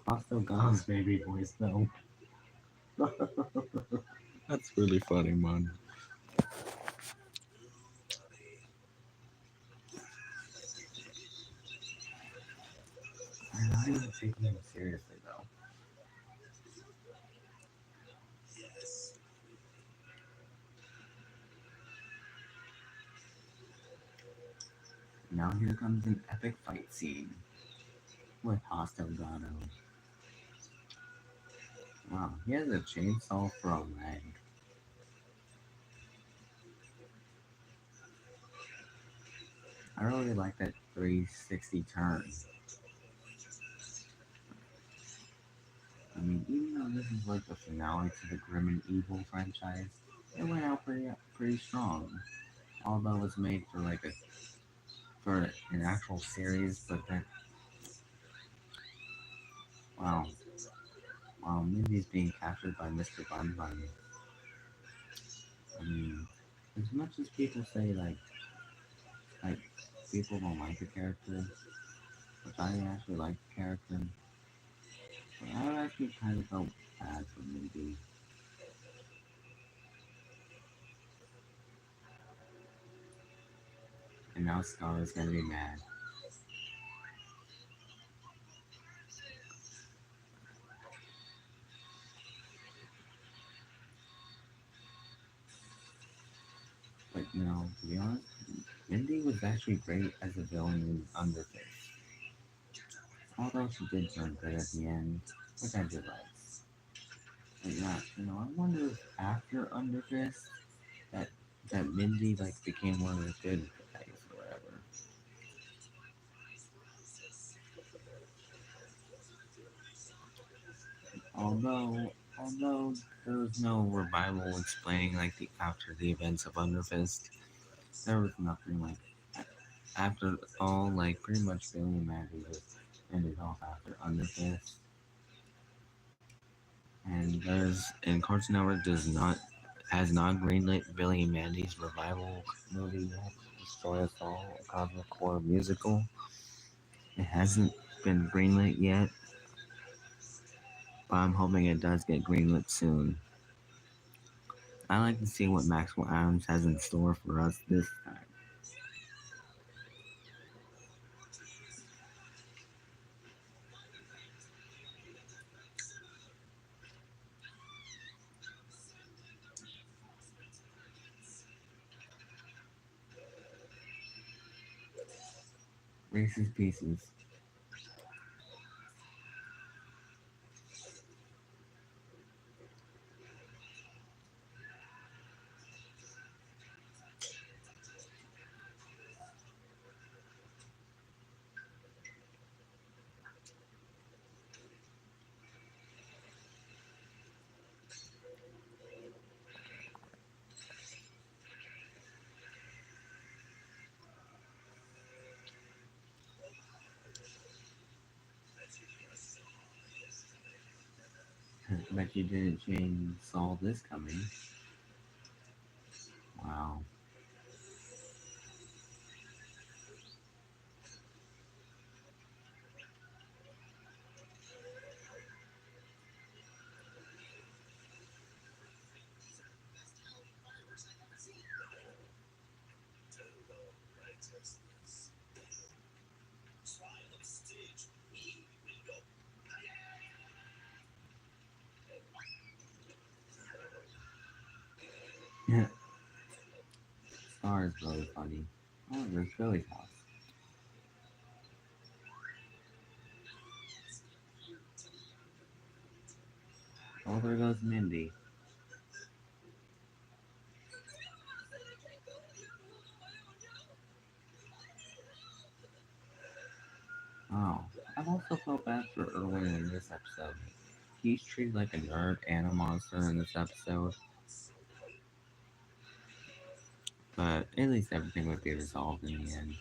Hostel Gallo's baby voice though. That's really funny, man. I'm not even taking him seriously though. Now here comes an epic fight scene with Hostel Gallo. Wow, he has a chainsaw for a leg. I really like that 360 turn. I mean, even though this is like the finale to the Grim and Evil franchise, it went out pretty strong. Although it's made for like a for an actual series, but then wow, wow, Mindy's being captured by Mr. Bun Bun. I mean, as much as people say like people don't like the character, which I actually like the character, but I actually kind of felt bad for Mindy. And now Scar is gonna be mad. But you know, to be honest, Mindy was actually great as a villain in Underface. Although she did turn good at the end, which I did like. But yeah, you know, I wonder if after Underfist that that Mindy like became one of the good guys or whatever. Although there was no revival explaining like the after the events of Underfist, there was nothing like after all like pretty much Billy and Mandy just ended off after Underfist. And Cartoon Network does not has not greenlit Billy and Mandy's revival movie yet. Destroy Us All, a Cosmic Core musical. It hasn't been greenlit yet, but I'm hoping it does get greenlit soon. I like to see what Maxwell Adams has in store for us this time. Reese's Pieces. Bet you didn't change saw this coming. Wow. Star is really funny. Oh, there's Billy's house. Oh, there goes Mindy. Oh, I've also felt bad for Erwin in this episode. He's treated like a nerd and a monster in this episode, but at least everything would be resolved in the end.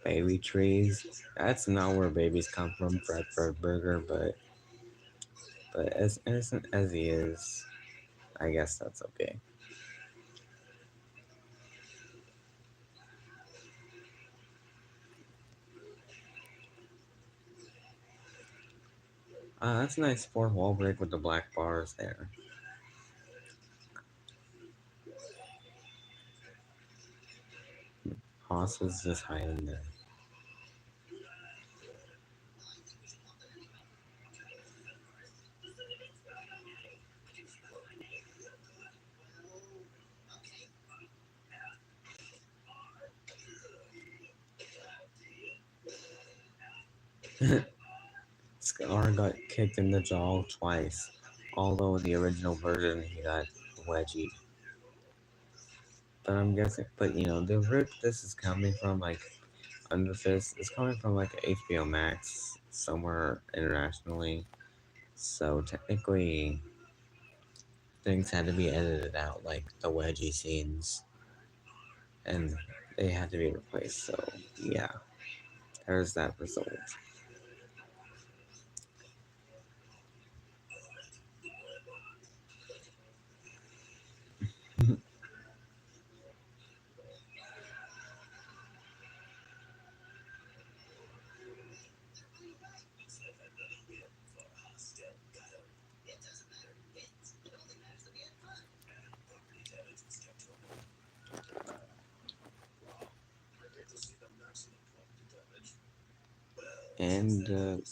Baby trees. That's not where babies come from, Fred Burger, but as innocent as he is, I guess that's okay. That's a nice fourth wall break with the black bars there. Haas was just hiding there. Scar got kicked in the jaw twice, although in the original version he got wedgie. But I'm guessing, but the rip this is coming from, like Under Fist, is coming from like HBO Max somewhere internationally. So technically, things had to be edited out, like the wedgie scenes, and they had to be replaced. So yeah, there's that result. And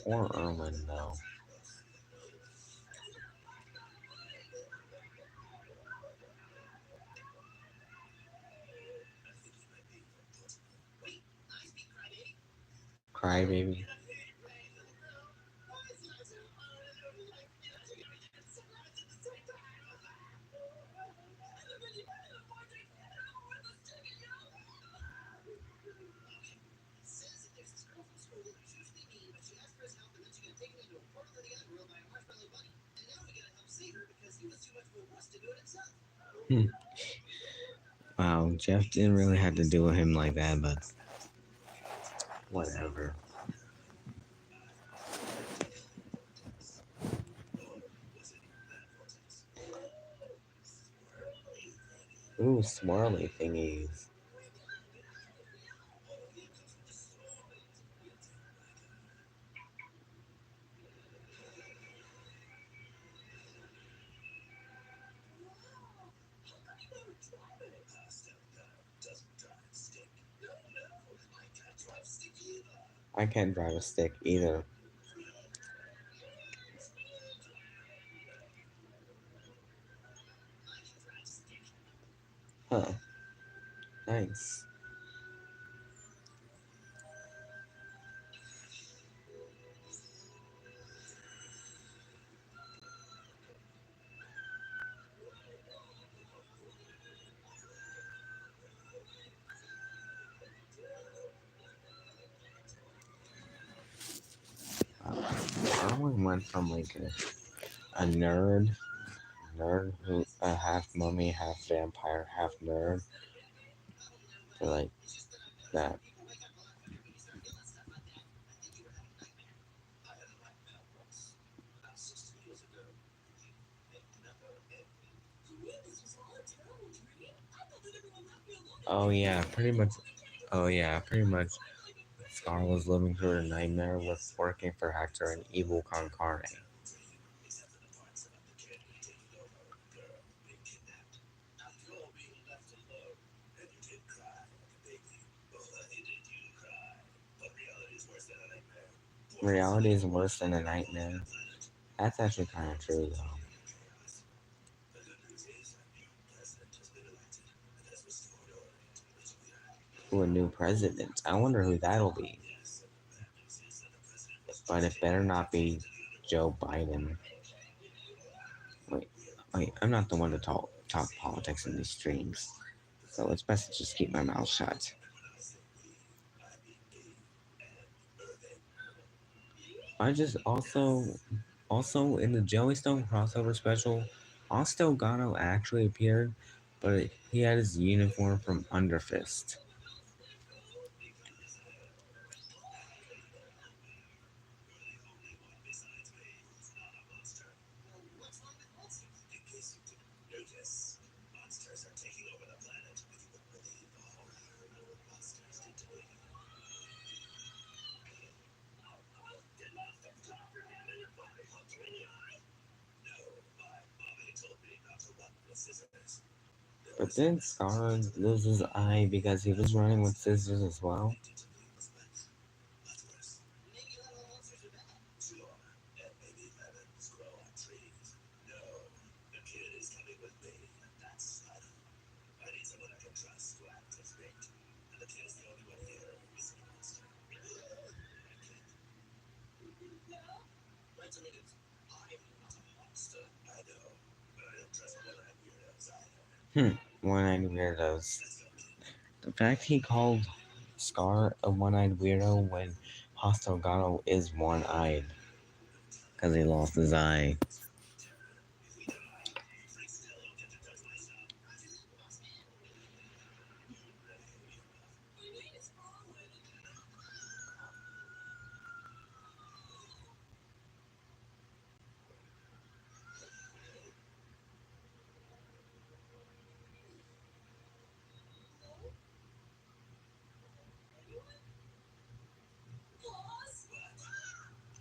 poor Erwin though. Crybaby. Hmm. Wow, Jeff didn't really have to do with him like that, but whatever. Ooh, swirly thingies. I can't drive a stick either. Huh, nice. Arwen went from like a nerd who a half mummy, half vampire, half nerd to like that. Oh yeah, pretty much. Oh yeah, pretty much. Scar was living through a nightmare with working for Hector and evil Con Carne. Reality is worse than a nightmare. That's actually kind of true though. Who a new president? I wonder who that'll be. But it better not be Joe Biden. Wait, wait, I'm not the one to talk politics in these streams, so it's best to just keep my mouth shut. I just also in the Joey Stone crossover special, Austin Gano actually appeared, but he had his uniform from Underfist. But didn't Scar lose his eye because he was running with scissors as well? Hmm, one-eyed weirdos. The fact he called Scar a one-eyed weirdo when Hostile Gato is one-eyed because he lost his eye.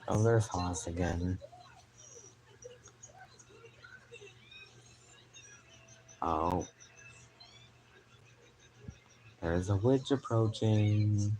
Oh, there's Haas again. Oh, there's a witch approaching.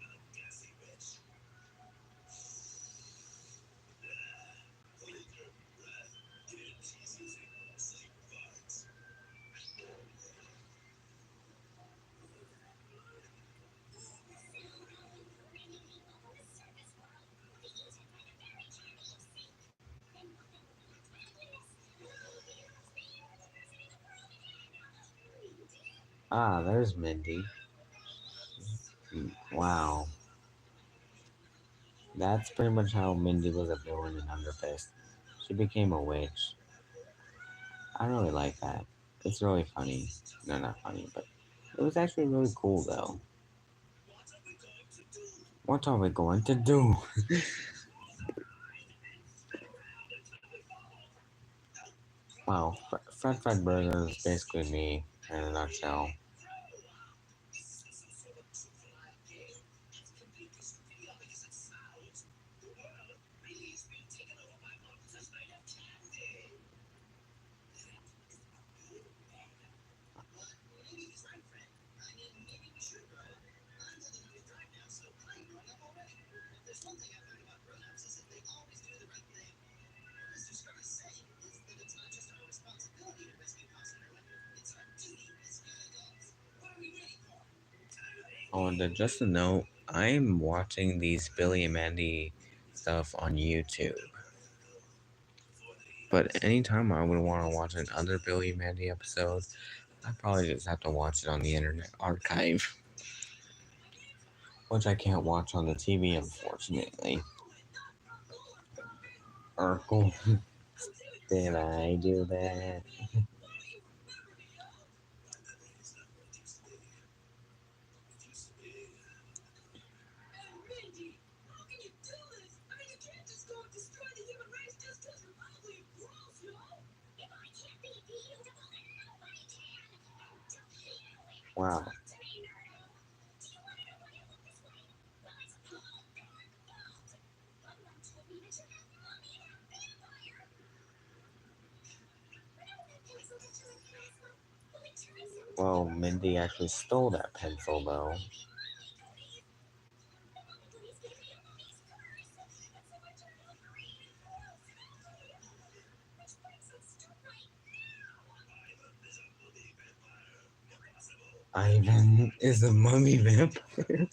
Ah, there's Mindy. Wow. That's pretty much how Mindy was a villain in Under Fist. She became a witch. I really like that. It's really funny. No, not funny, but it was actually really cool though. What are we going to do? Wow, Fred Burger is basically me in a nutshell. Oh, and then just a note, I'm watching these Billy and Mandy stuff on YouTube. But anytime I would want to watch another Billy and Mandy episode, I probably just have to watch it on the Internet Archive, which I can't watch on the TV, unfortunately. Urkel, did I do that? Wow. Well, Mindy actually stole that pencil, though. Ivan is a mummy vampire.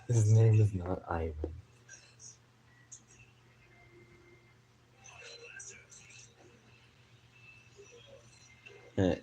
His name is not Ivan. Eh,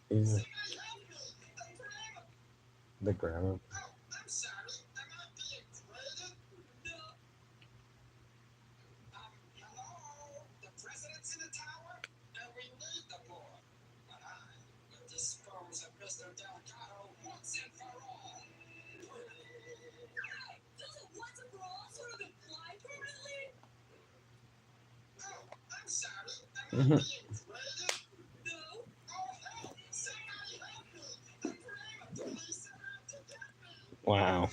he's- The grandma. Wow.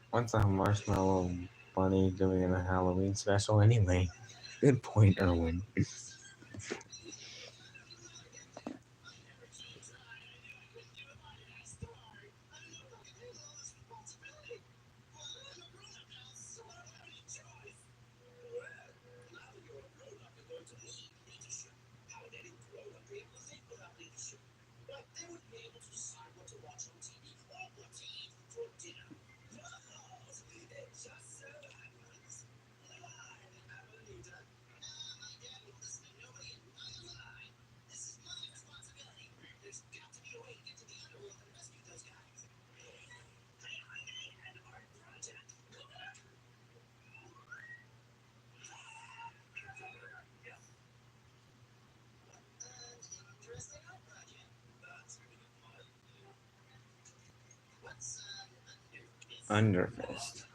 What's a marshmallow bunny doing in a Halloween special anyway? Good point, Erwin. Underfist.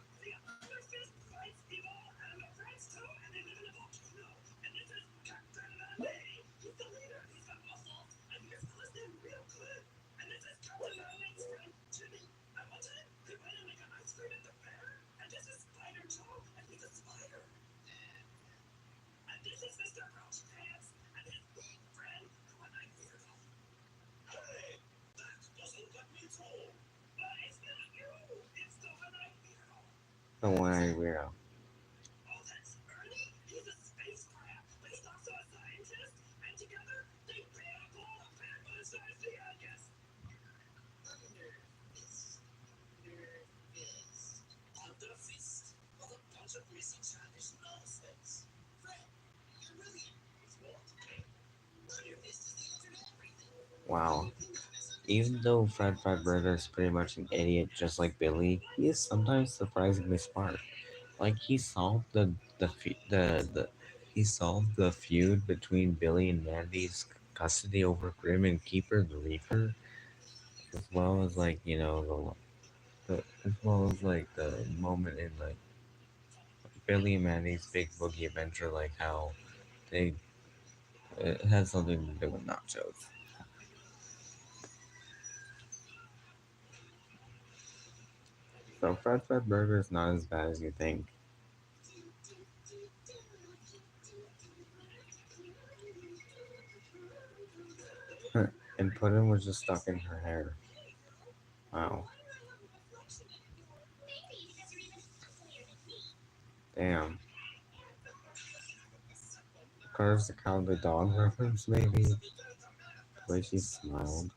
The one I weirdo. Wow. Even though Fred Fredberger is pretty much an idiot just like Billy, he is sometimes surprisingly smart. Like he solved the feud between Billy and Mandy's custody over Grim and Keeper the Reaper, as well as like as well as like the moment in like Billy and Mandy's Big Boogie Adventure, like how they it has something to do with nachos. So Fred Burger is not as bad as you think, and Puddin was just stuck in her hair. Wow, damn. Curves the Cowardly Dog reference, maybe. The way she smiled.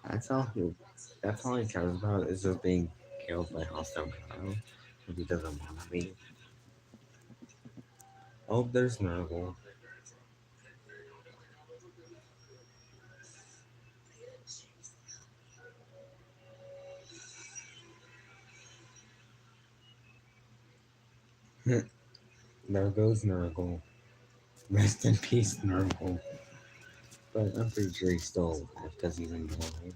That's all he. That's all he cares about is just being killed by hostile cow. If he doesn't want to be. Oh, there's Nurgle. There goes Nurgle. Rest in peace, Nurgle. But I'm pretty sure he's still alive because he's in Norway.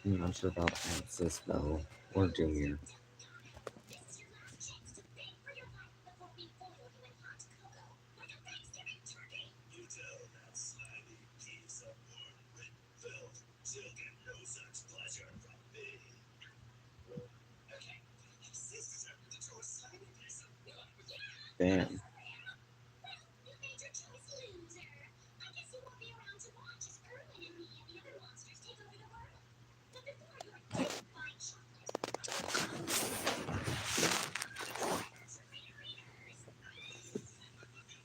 I'm not sure about Francis though, or Junior. Damn.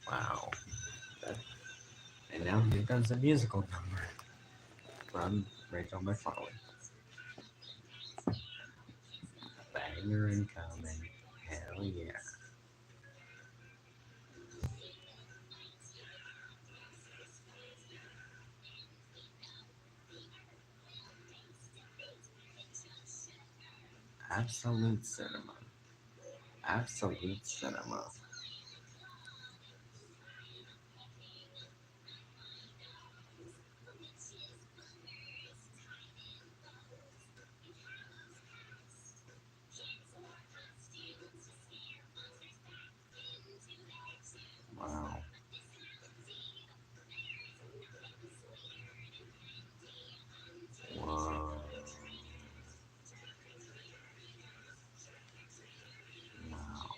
Wow. That, and now here comes a musical number from Rachel McFarlane. Banger incoming. Hell yeah. Absolute cinema. Absolute cinema. Wow. Whoa. Wow.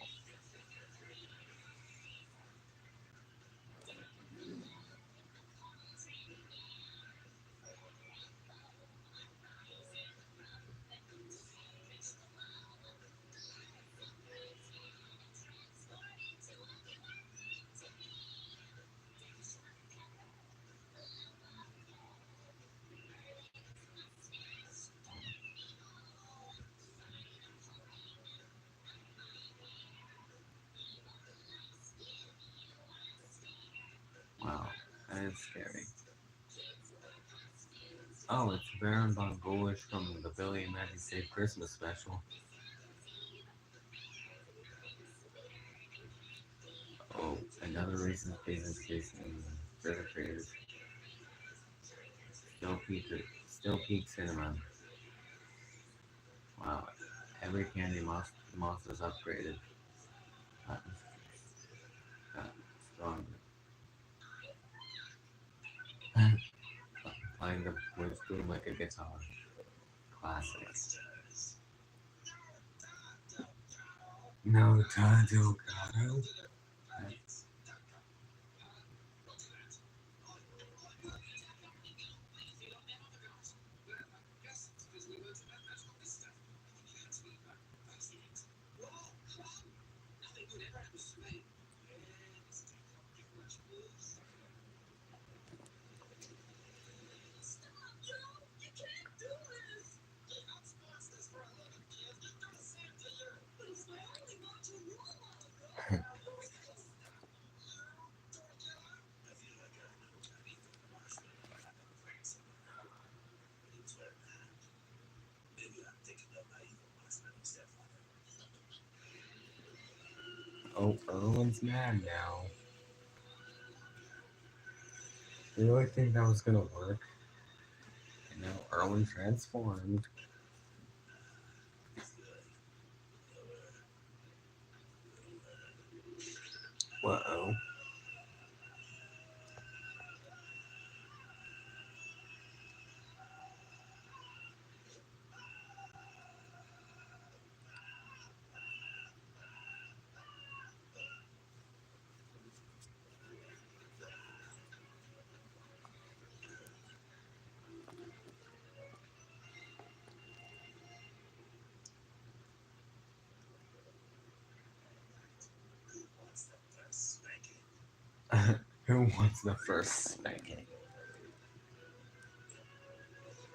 Wow. That is scary. Oh, it's Baron von Ghoulish from the Billy and Mandy Save Christmas special. Oh, another Reese's Pieces case in further creators. Still Peak Cinnamon. Wow. Every candy monster's upgraded. Gotten, gotten stronger. Playing the wood spoon like a guitar. Classic. No time to go. Oh, Erwin's mad now. You really think that was gonna work? And now Erwin transformed. Whoa. Who wants the first spanking?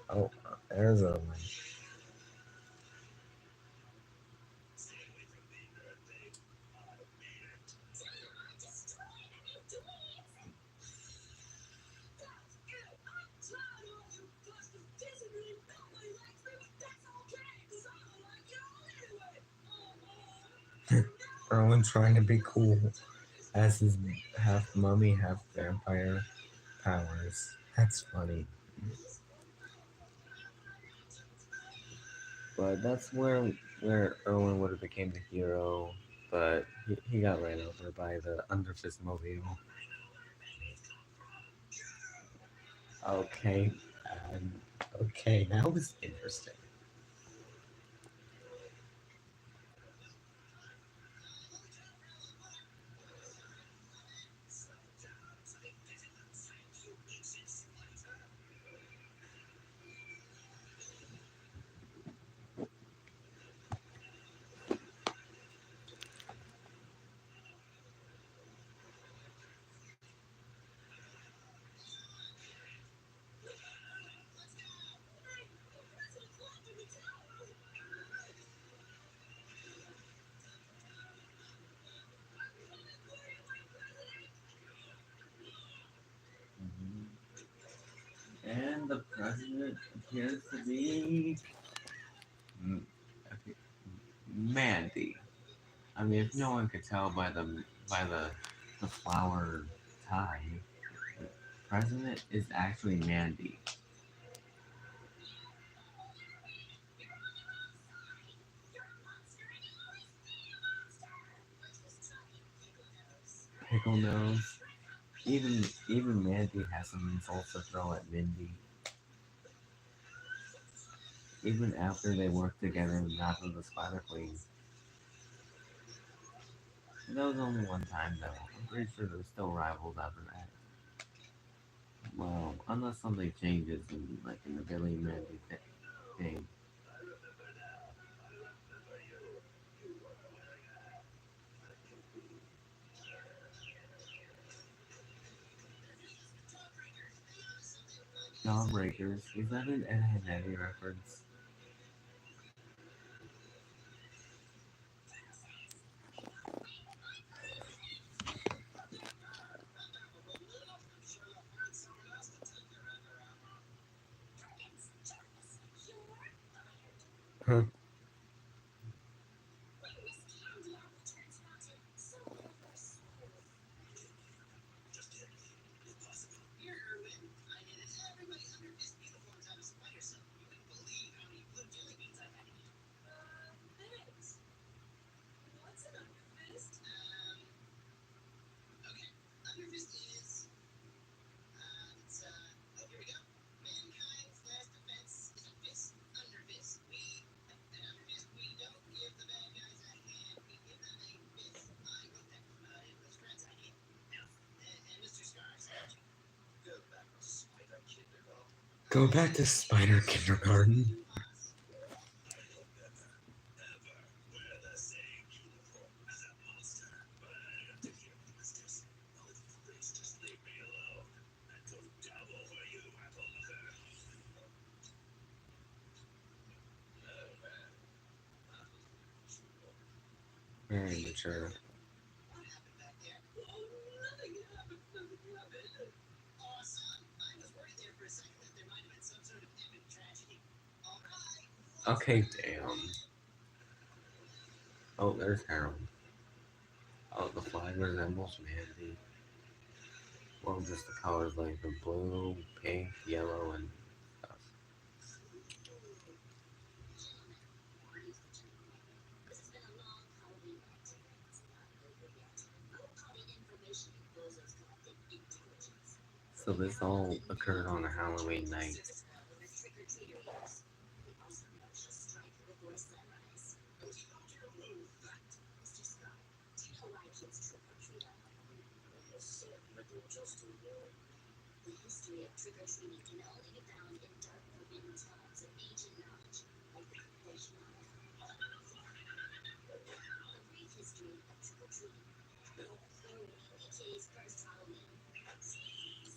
Oh, there's Erwin. Erwin trying to be cool as his half mummy, half vampire powers. That's funny. But that's where Erwin would have became the hero, but he got ran over by the Underfist Mobile. Okay, and okay, that was interesting. the president appears to be mm, Mandy. I mean, if no one could tell by the flower tie, the president is actually Mandy. Pickle nose. Even Mandy has some insults to throw at Mindy. Even after they worked together in Wrath of the Spider Queen. That was only one time though. I'm pretty sure they're still rivals after that. Well, unless something changes in the Billy Mandy thing. Jawbreakers. Is that an Ed and Eddie reference? Huh. Go back to Spider Kindergarten. Very mature. Okay, damn. Oh, there's Harold. Oh, the flag resembles Mandy. Well, just the colors like the blue, pink, yellow, and stuff. So this all occurred on a Halloween night.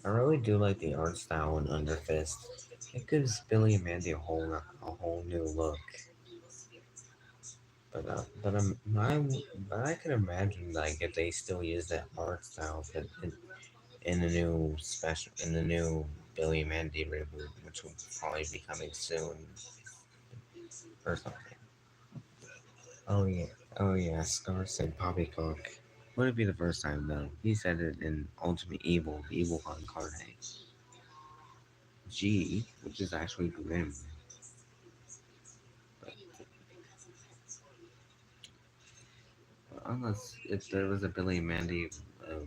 I really do like the art style in Underfist. It gives Billy and Mandy a whole new look. But I can imagine like if they still use that art style in the new special in the new Billy and Mandy reboot, which will probably be coming soon or something. Oh yeah, oh yeah. Scar said poppycock. Would it be the first time though? He said it in Ultimate Evil, the Evil Incarnate. G, which is actually Grim. But unless if there was a Billy and Mandy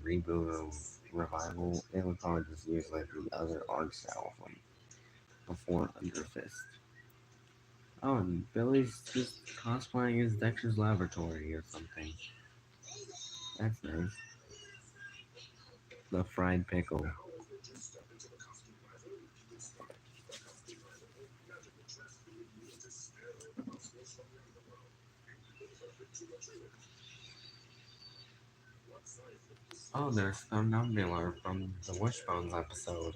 reboot or revival, they would probably just use like the other art style from before Under Fist. Oh, and Billy's just cosplaying as Dexter's Laboratory or something. That's nice. The fried pickle. Oh, there's Somnambular from the Wishbones episode.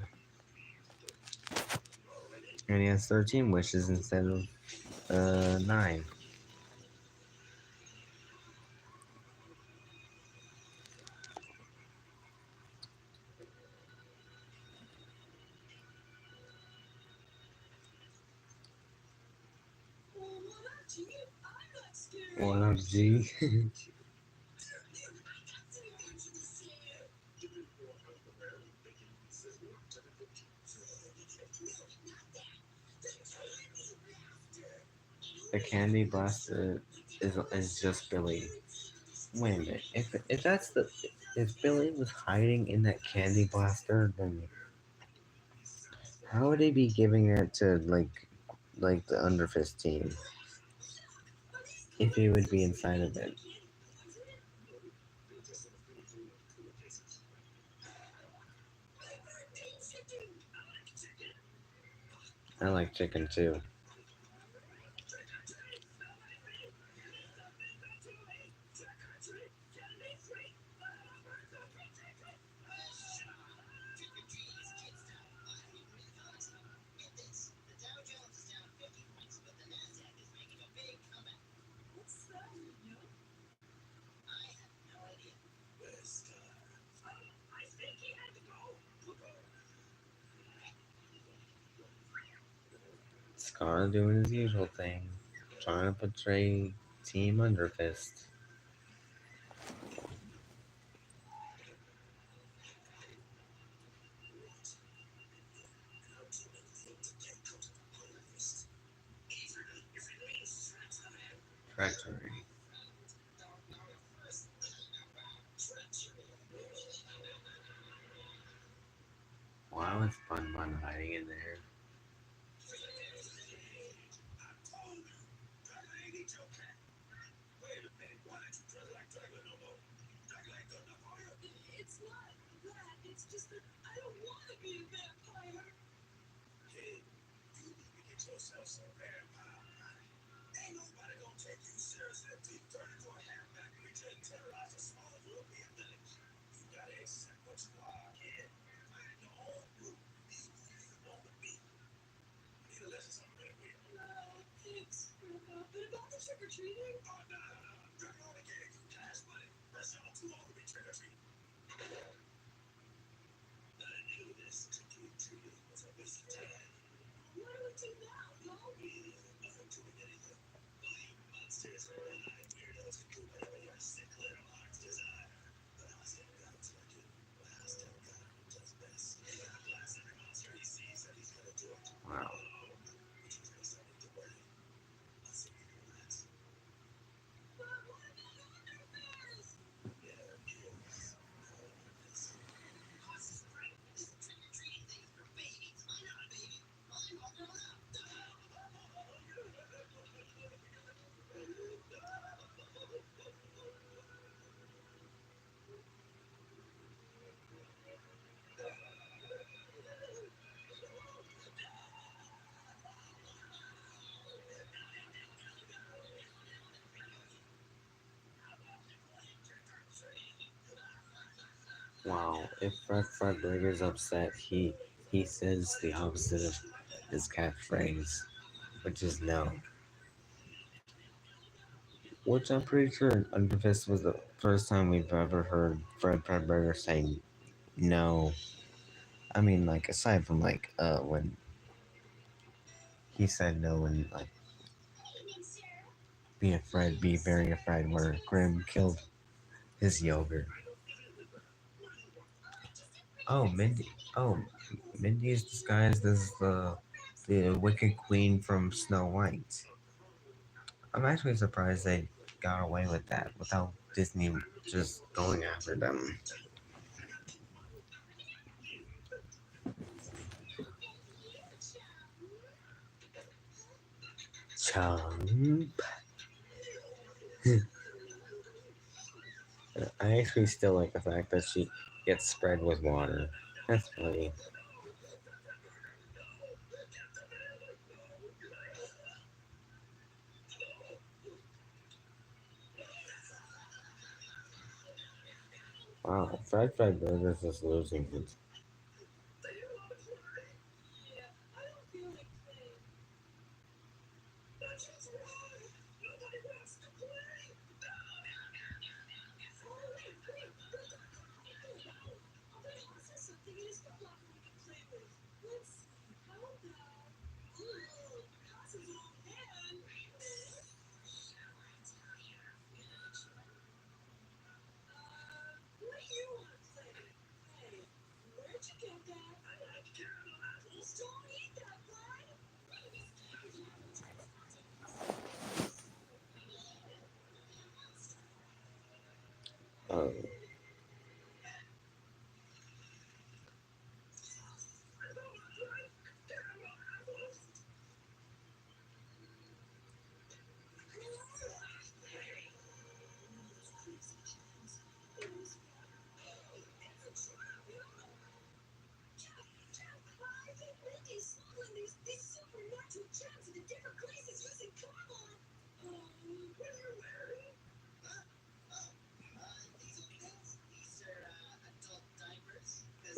And he has 13 wishes instead of 9. What up, G? The candy blaster is just Billy. Wait a minute. If that's the if Billy was hiding in that candy blaster, then how would he be giving it to like the Underfist team if he would be inside of it? I like chicken too. Scar doing his usual thing, trying to portray Team Underfist. Treachery. Wow, it's Bun Bun hiding in there. Wow. Wow. If Fred Burger's upset, he says the opposite of his catchphrase, which is no. Which I'm pretty sure Underfist was the first time we've ever heard Fred Burger say no. I mean, like aside from when he said no and like be very afraid, where Grim killed his yogurt. Oh, Mindy. Oh, Mindy is disguised as the Wicked Queen from Snow White. I'm actually surprised they got away with that without Disney just going after them. Chum. I actually still like the fact that she gets spread with water. That's funny. Wow, Fred Burger's just losing it.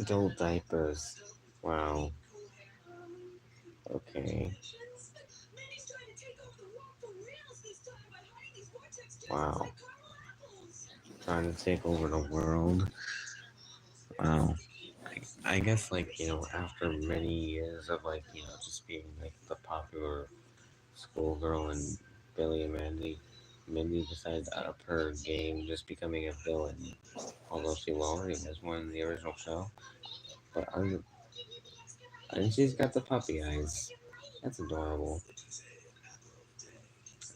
Adult diapers. Wow. Okay. Wow. Trying to take over the world. Wow. I guess like after many years of just being like the popular schoolgirl and Billy and Mandy, Mindy decided to up her game, just becoming a villain. Although she already was one in the original show, but and she's got the puppy eyes. That's adorable.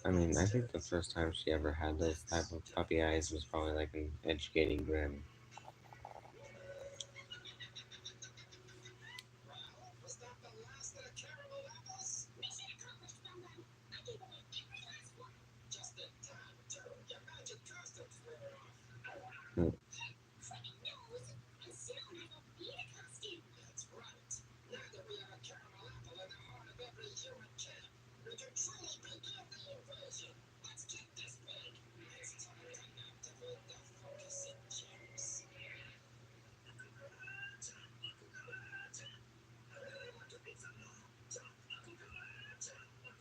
I mean, I think the first time she ever had those type of puppy eyes was probably like in Educating Grim.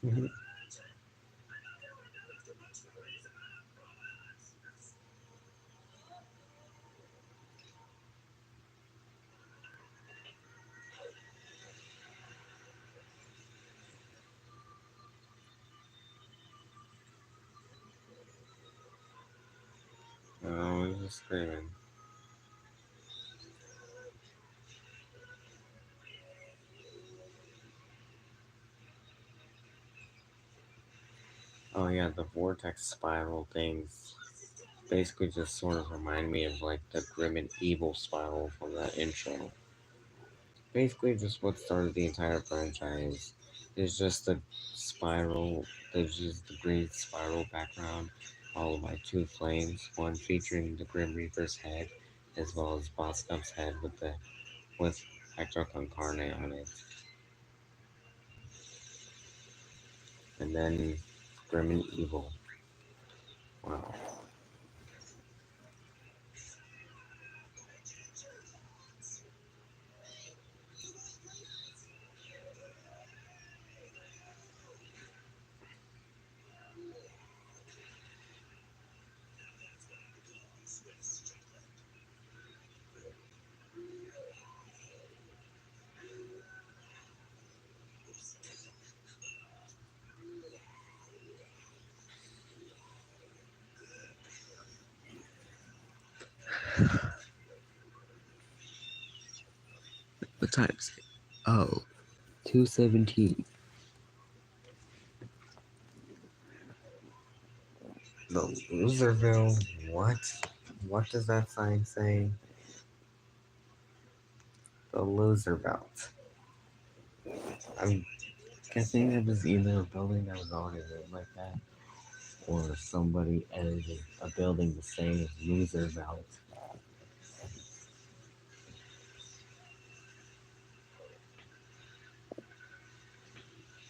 Hmm. Oh, he's just screaming. Oh yeah, the vortex spiral things basically just sort of remind me of like the grim and evil spiral from that intro. Basically, just what started the entire franchise. There's just the spiral. There's just the green spiral background, followed by two flames. One featuring the Grim Reaper's head, as well as Boss Cup's head with Hector Concarne on it, and then Grim and Evil. Wow. The times. Oh, 2:17. The Loserville. What? What does that sign say? The loser belt. I'm guessing it was either a building that was already built like that, or somebody edited a building to say loser belt.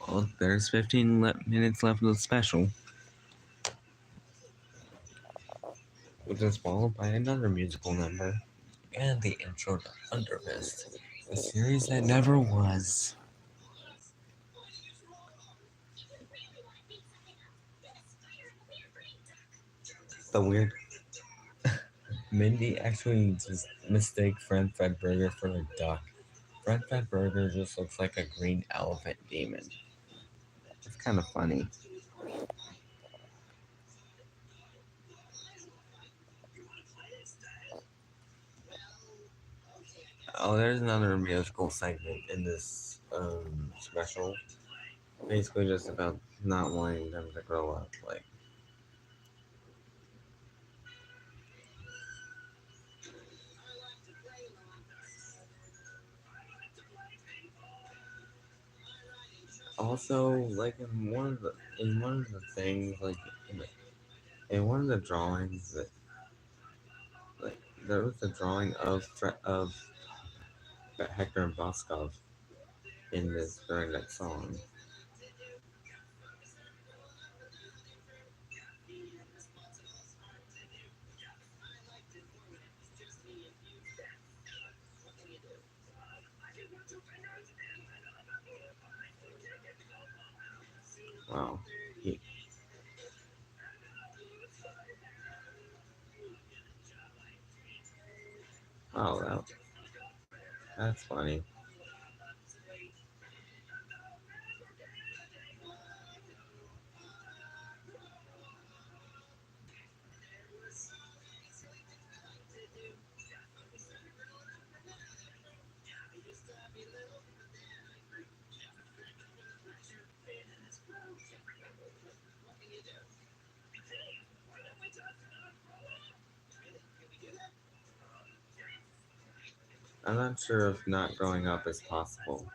Well, there's 15 minutes left of the special, which is followed by another musical number and the intro to Undermist, a series that never was. The weird Mindy actually just mistake Fred Fred Burger for a duck. Fred Fred Burger just looks like a green elephant demon. It's kind of funny. Oh, there's another musical segment in this special. Basically, just about not wanting them to grow up. Like, also, like in one of the things, like in one of the drawings that like there was a drawing of Hector and Boskov in this during that song. Wow. He, oh, that's funny. I'm not sure if not growing up is possible.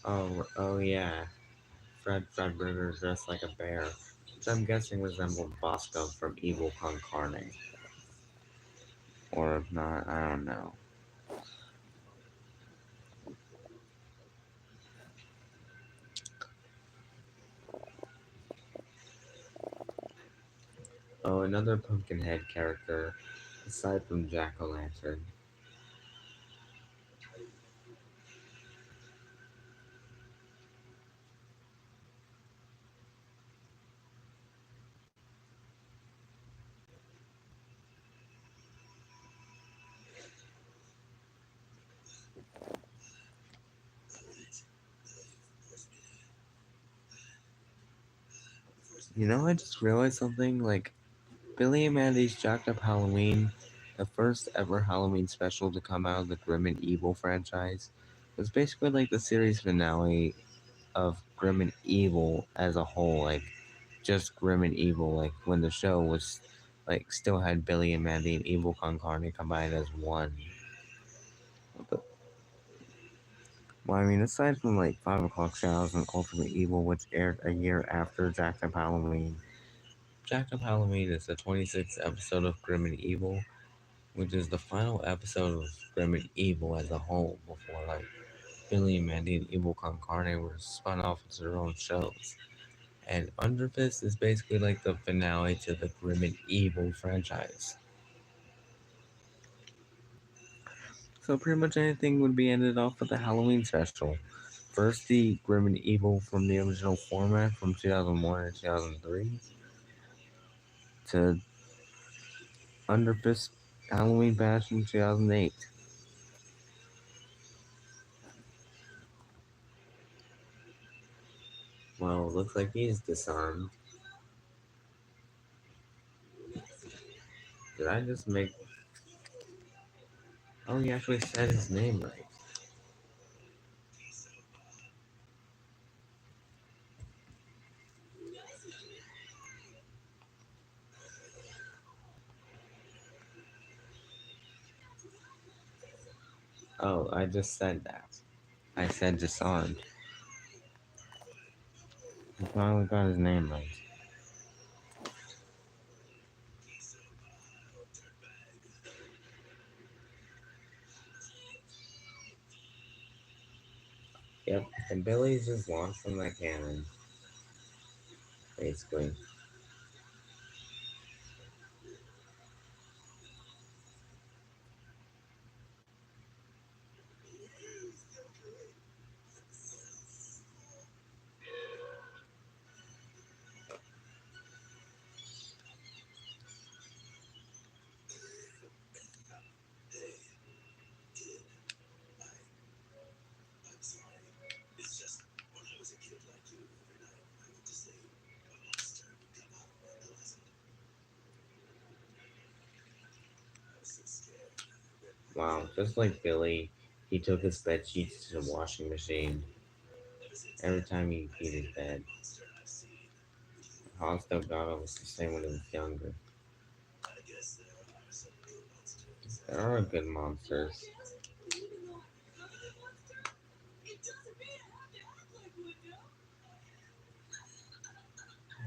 Oh yeah. Fred Fredburger dressed like a bear, which I'm guessing resembled Bosco from Evil Con Carne. Or if not, I don't know. Oh, another Pumpkinhead character, aside from Jack O' Lantern. I just realized something. Like, Billy and Mandy's Jacked Up Halloween, the first ever Halloween special to come out of the Grim and Evil franchise, was basically like the series finale of Grim and Evil as a whole. Like, just Grim and Evil. Like, when the show was, like, still had Billy and Mandy and Evil Con Carne combined as one. But, well, I mean, aside from, like, 5 O'Clock Shadows and Ultimate Evil, which aired a year after Jacked Up Halloween, Jacked Up Halloween is the 26th episode of Grim and Evil, which is the final episode of Grim and Evil as a whole before like Billy and Mandy and Evil Con Carne were spun off into their own shows. And Under Fist is basically like the finale to the Grim and Evil franchise. So pretty much anything would be ended off with the Halloween special. First, the Grim and Evil from the original format from 2001 and 2003 to Under Fist Halloween Bash in 2008. Well, looks like he's disarmed. Did I just make? Oh, he actually said his name right. Oh, I just said that. I said disarmed. He finally got his name right. Yep, and Billy's just launched from that cannon, basically. Wow, just like Billy, he took his bed sheets to the washing machine every time he peed his bed. Hans Delgado was the same when he was younger. There are good monsters.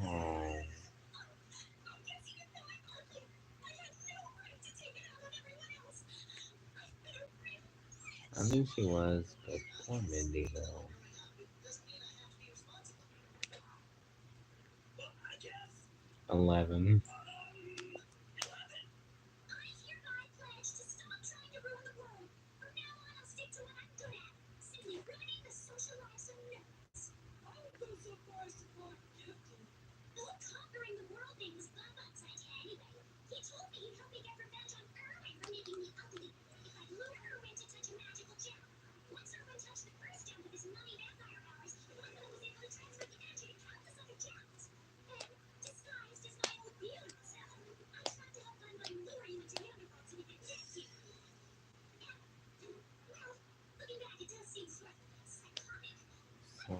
Oh, I knew she was, but poor Mindy though. 11. So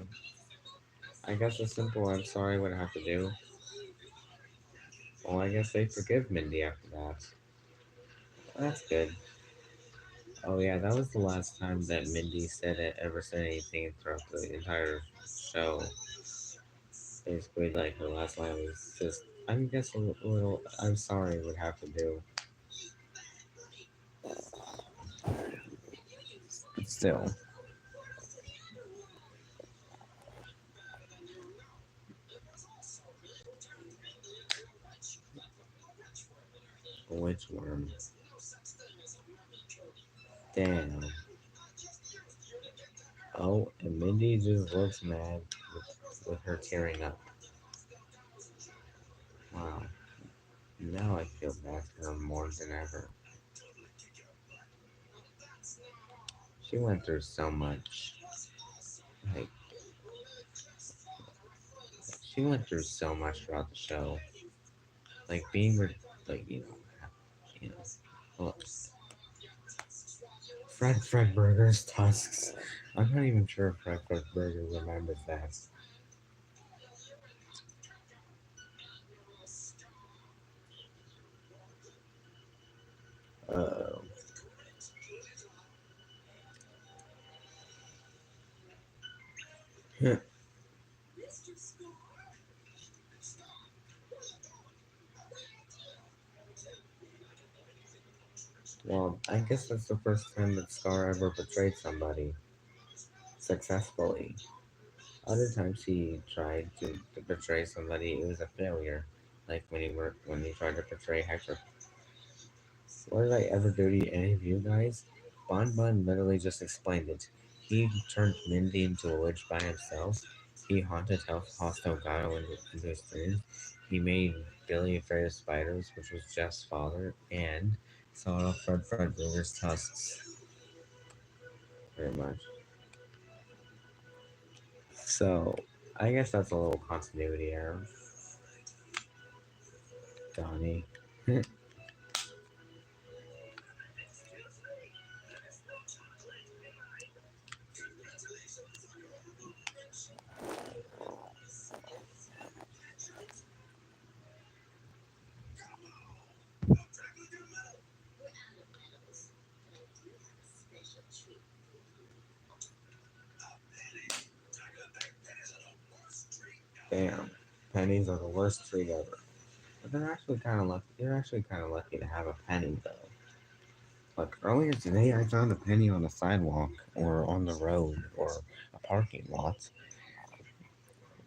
I guess a simple I'm sorry would have to do. Well, I guess they forgive Mindy after that. That's good. Oh yeah, that was the last time that Mindy ever said anything throughout the entire show. Basically, like her last line was just, I guess a little, I'm sorry would have to do. But still, a witch worm. Damn. Oh, and Mindy just looks mad with her tearing up. Wow. Now I feel bad for her more than ever. She went through so much. Like, she went through so much throughout the show. Like being, like you know, well, Fred Burger's tusks. I'm not even sure if Fred Burger remembers that. Uh, well, I guess that's the first time that Scar ever betrayed somebody successfully. Other times he tried to betray somebody, it was a failure. Like when he tried to betray Hector. What did I ever do to any of you guys? Bon Bon literally just explained it. He turned Mindy into a witch by himself. He haunted House Delgado into his dreams. He made Billy afraid of spiders, which was Jeff's father, and sawed off Fred Burger's tusks. Very much. So, I guess that's a little continuity error. Donnie. Damn. Pennies are the worst treat ever. But they're actually kind of lucky. You're actually kind of lucky to have a penny, though. Like earlier today, I found a penny on a sidewalk or on the road or a parking lot,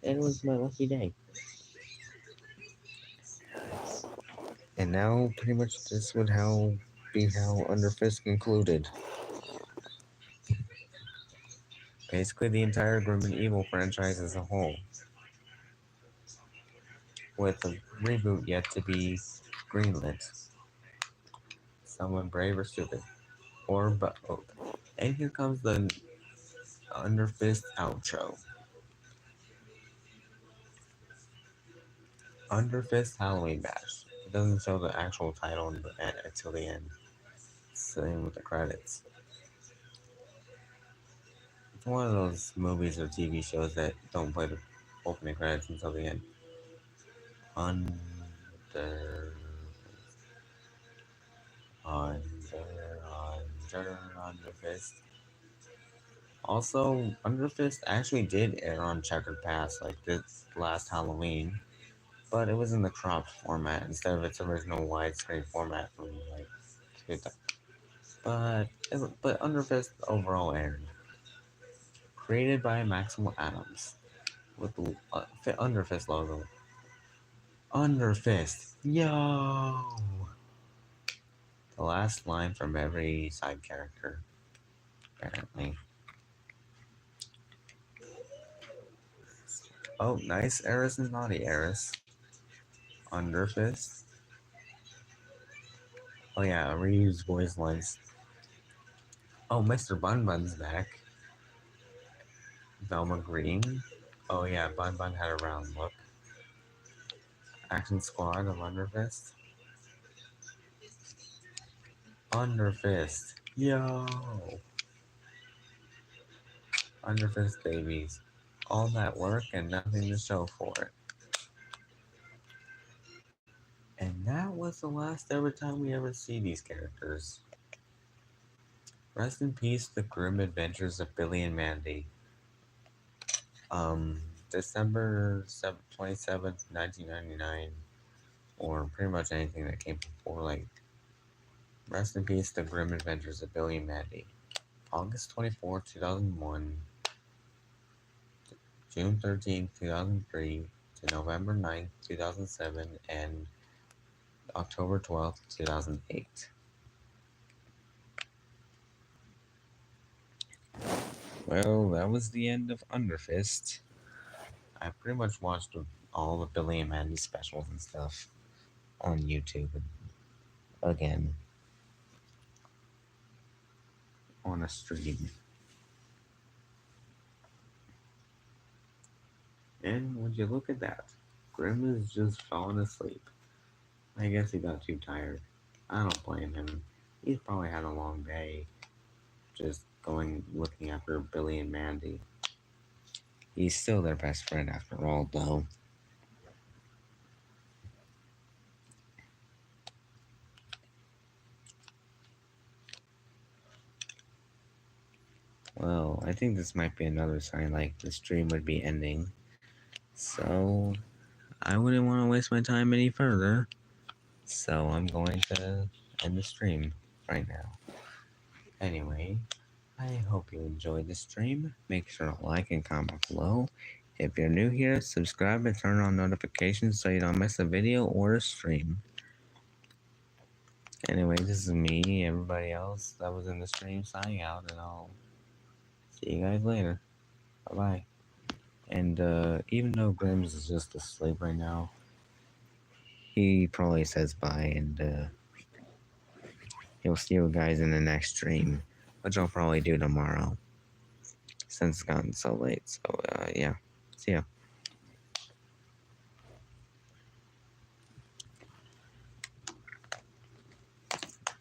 and it was my lucky day. And now, pretty much, this would be how Under Fist concluded. Basically, the entire Grim and Evil franchise as a whole, with a reboot yet to be greenlit. Someone brave or stupid, or both. And here comes the Under Fist outro. Under Fist Halloween Bash. It doesn't show the actual title until the end. Same with the credits. It's one of those movies or TV shows that don't play the opening credits until the end. Under, Under Fist. Also, Under Fist actually did air on Checkered Pass like this last Halloween, but it was in the cropped format instead of its original widescreen format from like 2000. But Under Fist overall aired. Created by Maximal Atoms with the Under Fist logo. Under fist. Yo! The last line from every side character, apparently. Oh, nice Eris and naughty Eris. Under fist. Oh yeah, reused voice lines. Oh, Mr. Bun Bun's back. Velma Green. Oh yeah, Bun Bun had a round look. Action Squad of Under Fist. Under Fist. Yo! Under Fist babies. All that work and nothing to show for it. And that was the last ever time we ever see these characters. Rest in peace, the grim adventures of Billy and Mandy. Um, December 27th, 1999, or pretty much anything that came before, like, rest in peace, the grim adventures of Billy and Mandy. August 24th, 2001, June 13th, 2003, to November 9th, 2007, and October 12th, 2008. Well, that was the end of Underfist. I pretty much watched all the Billy and Mandy specials and stuff on YouTube again on a stream. And would you look at that? Grim is just falling asleep. I guess he got too tired. I don't blame him. He's probably had a long day just going looking after Billy and Mandy. He's still their best friend after all, though. Well, I think this might be another sign like the stream would be ending. So, I wouldn't want to waste my time any further. So, I'm going to end the stream right now. Anyway, I hope you enjoyed the stream. Make sure to like and comment below. If you're new here, subscribe and turn on notifications so you don't miss a video or a stream. Anyway, this is me, everybody else that was in the stream signing out, and I'll see you guys later. Bye bye. And even though Grims is just asleep right now, he probably says bye, and he'll see you guys in the next stream, which I'll probably do tomorrow since it's gotten so late. So, yeah, see ya.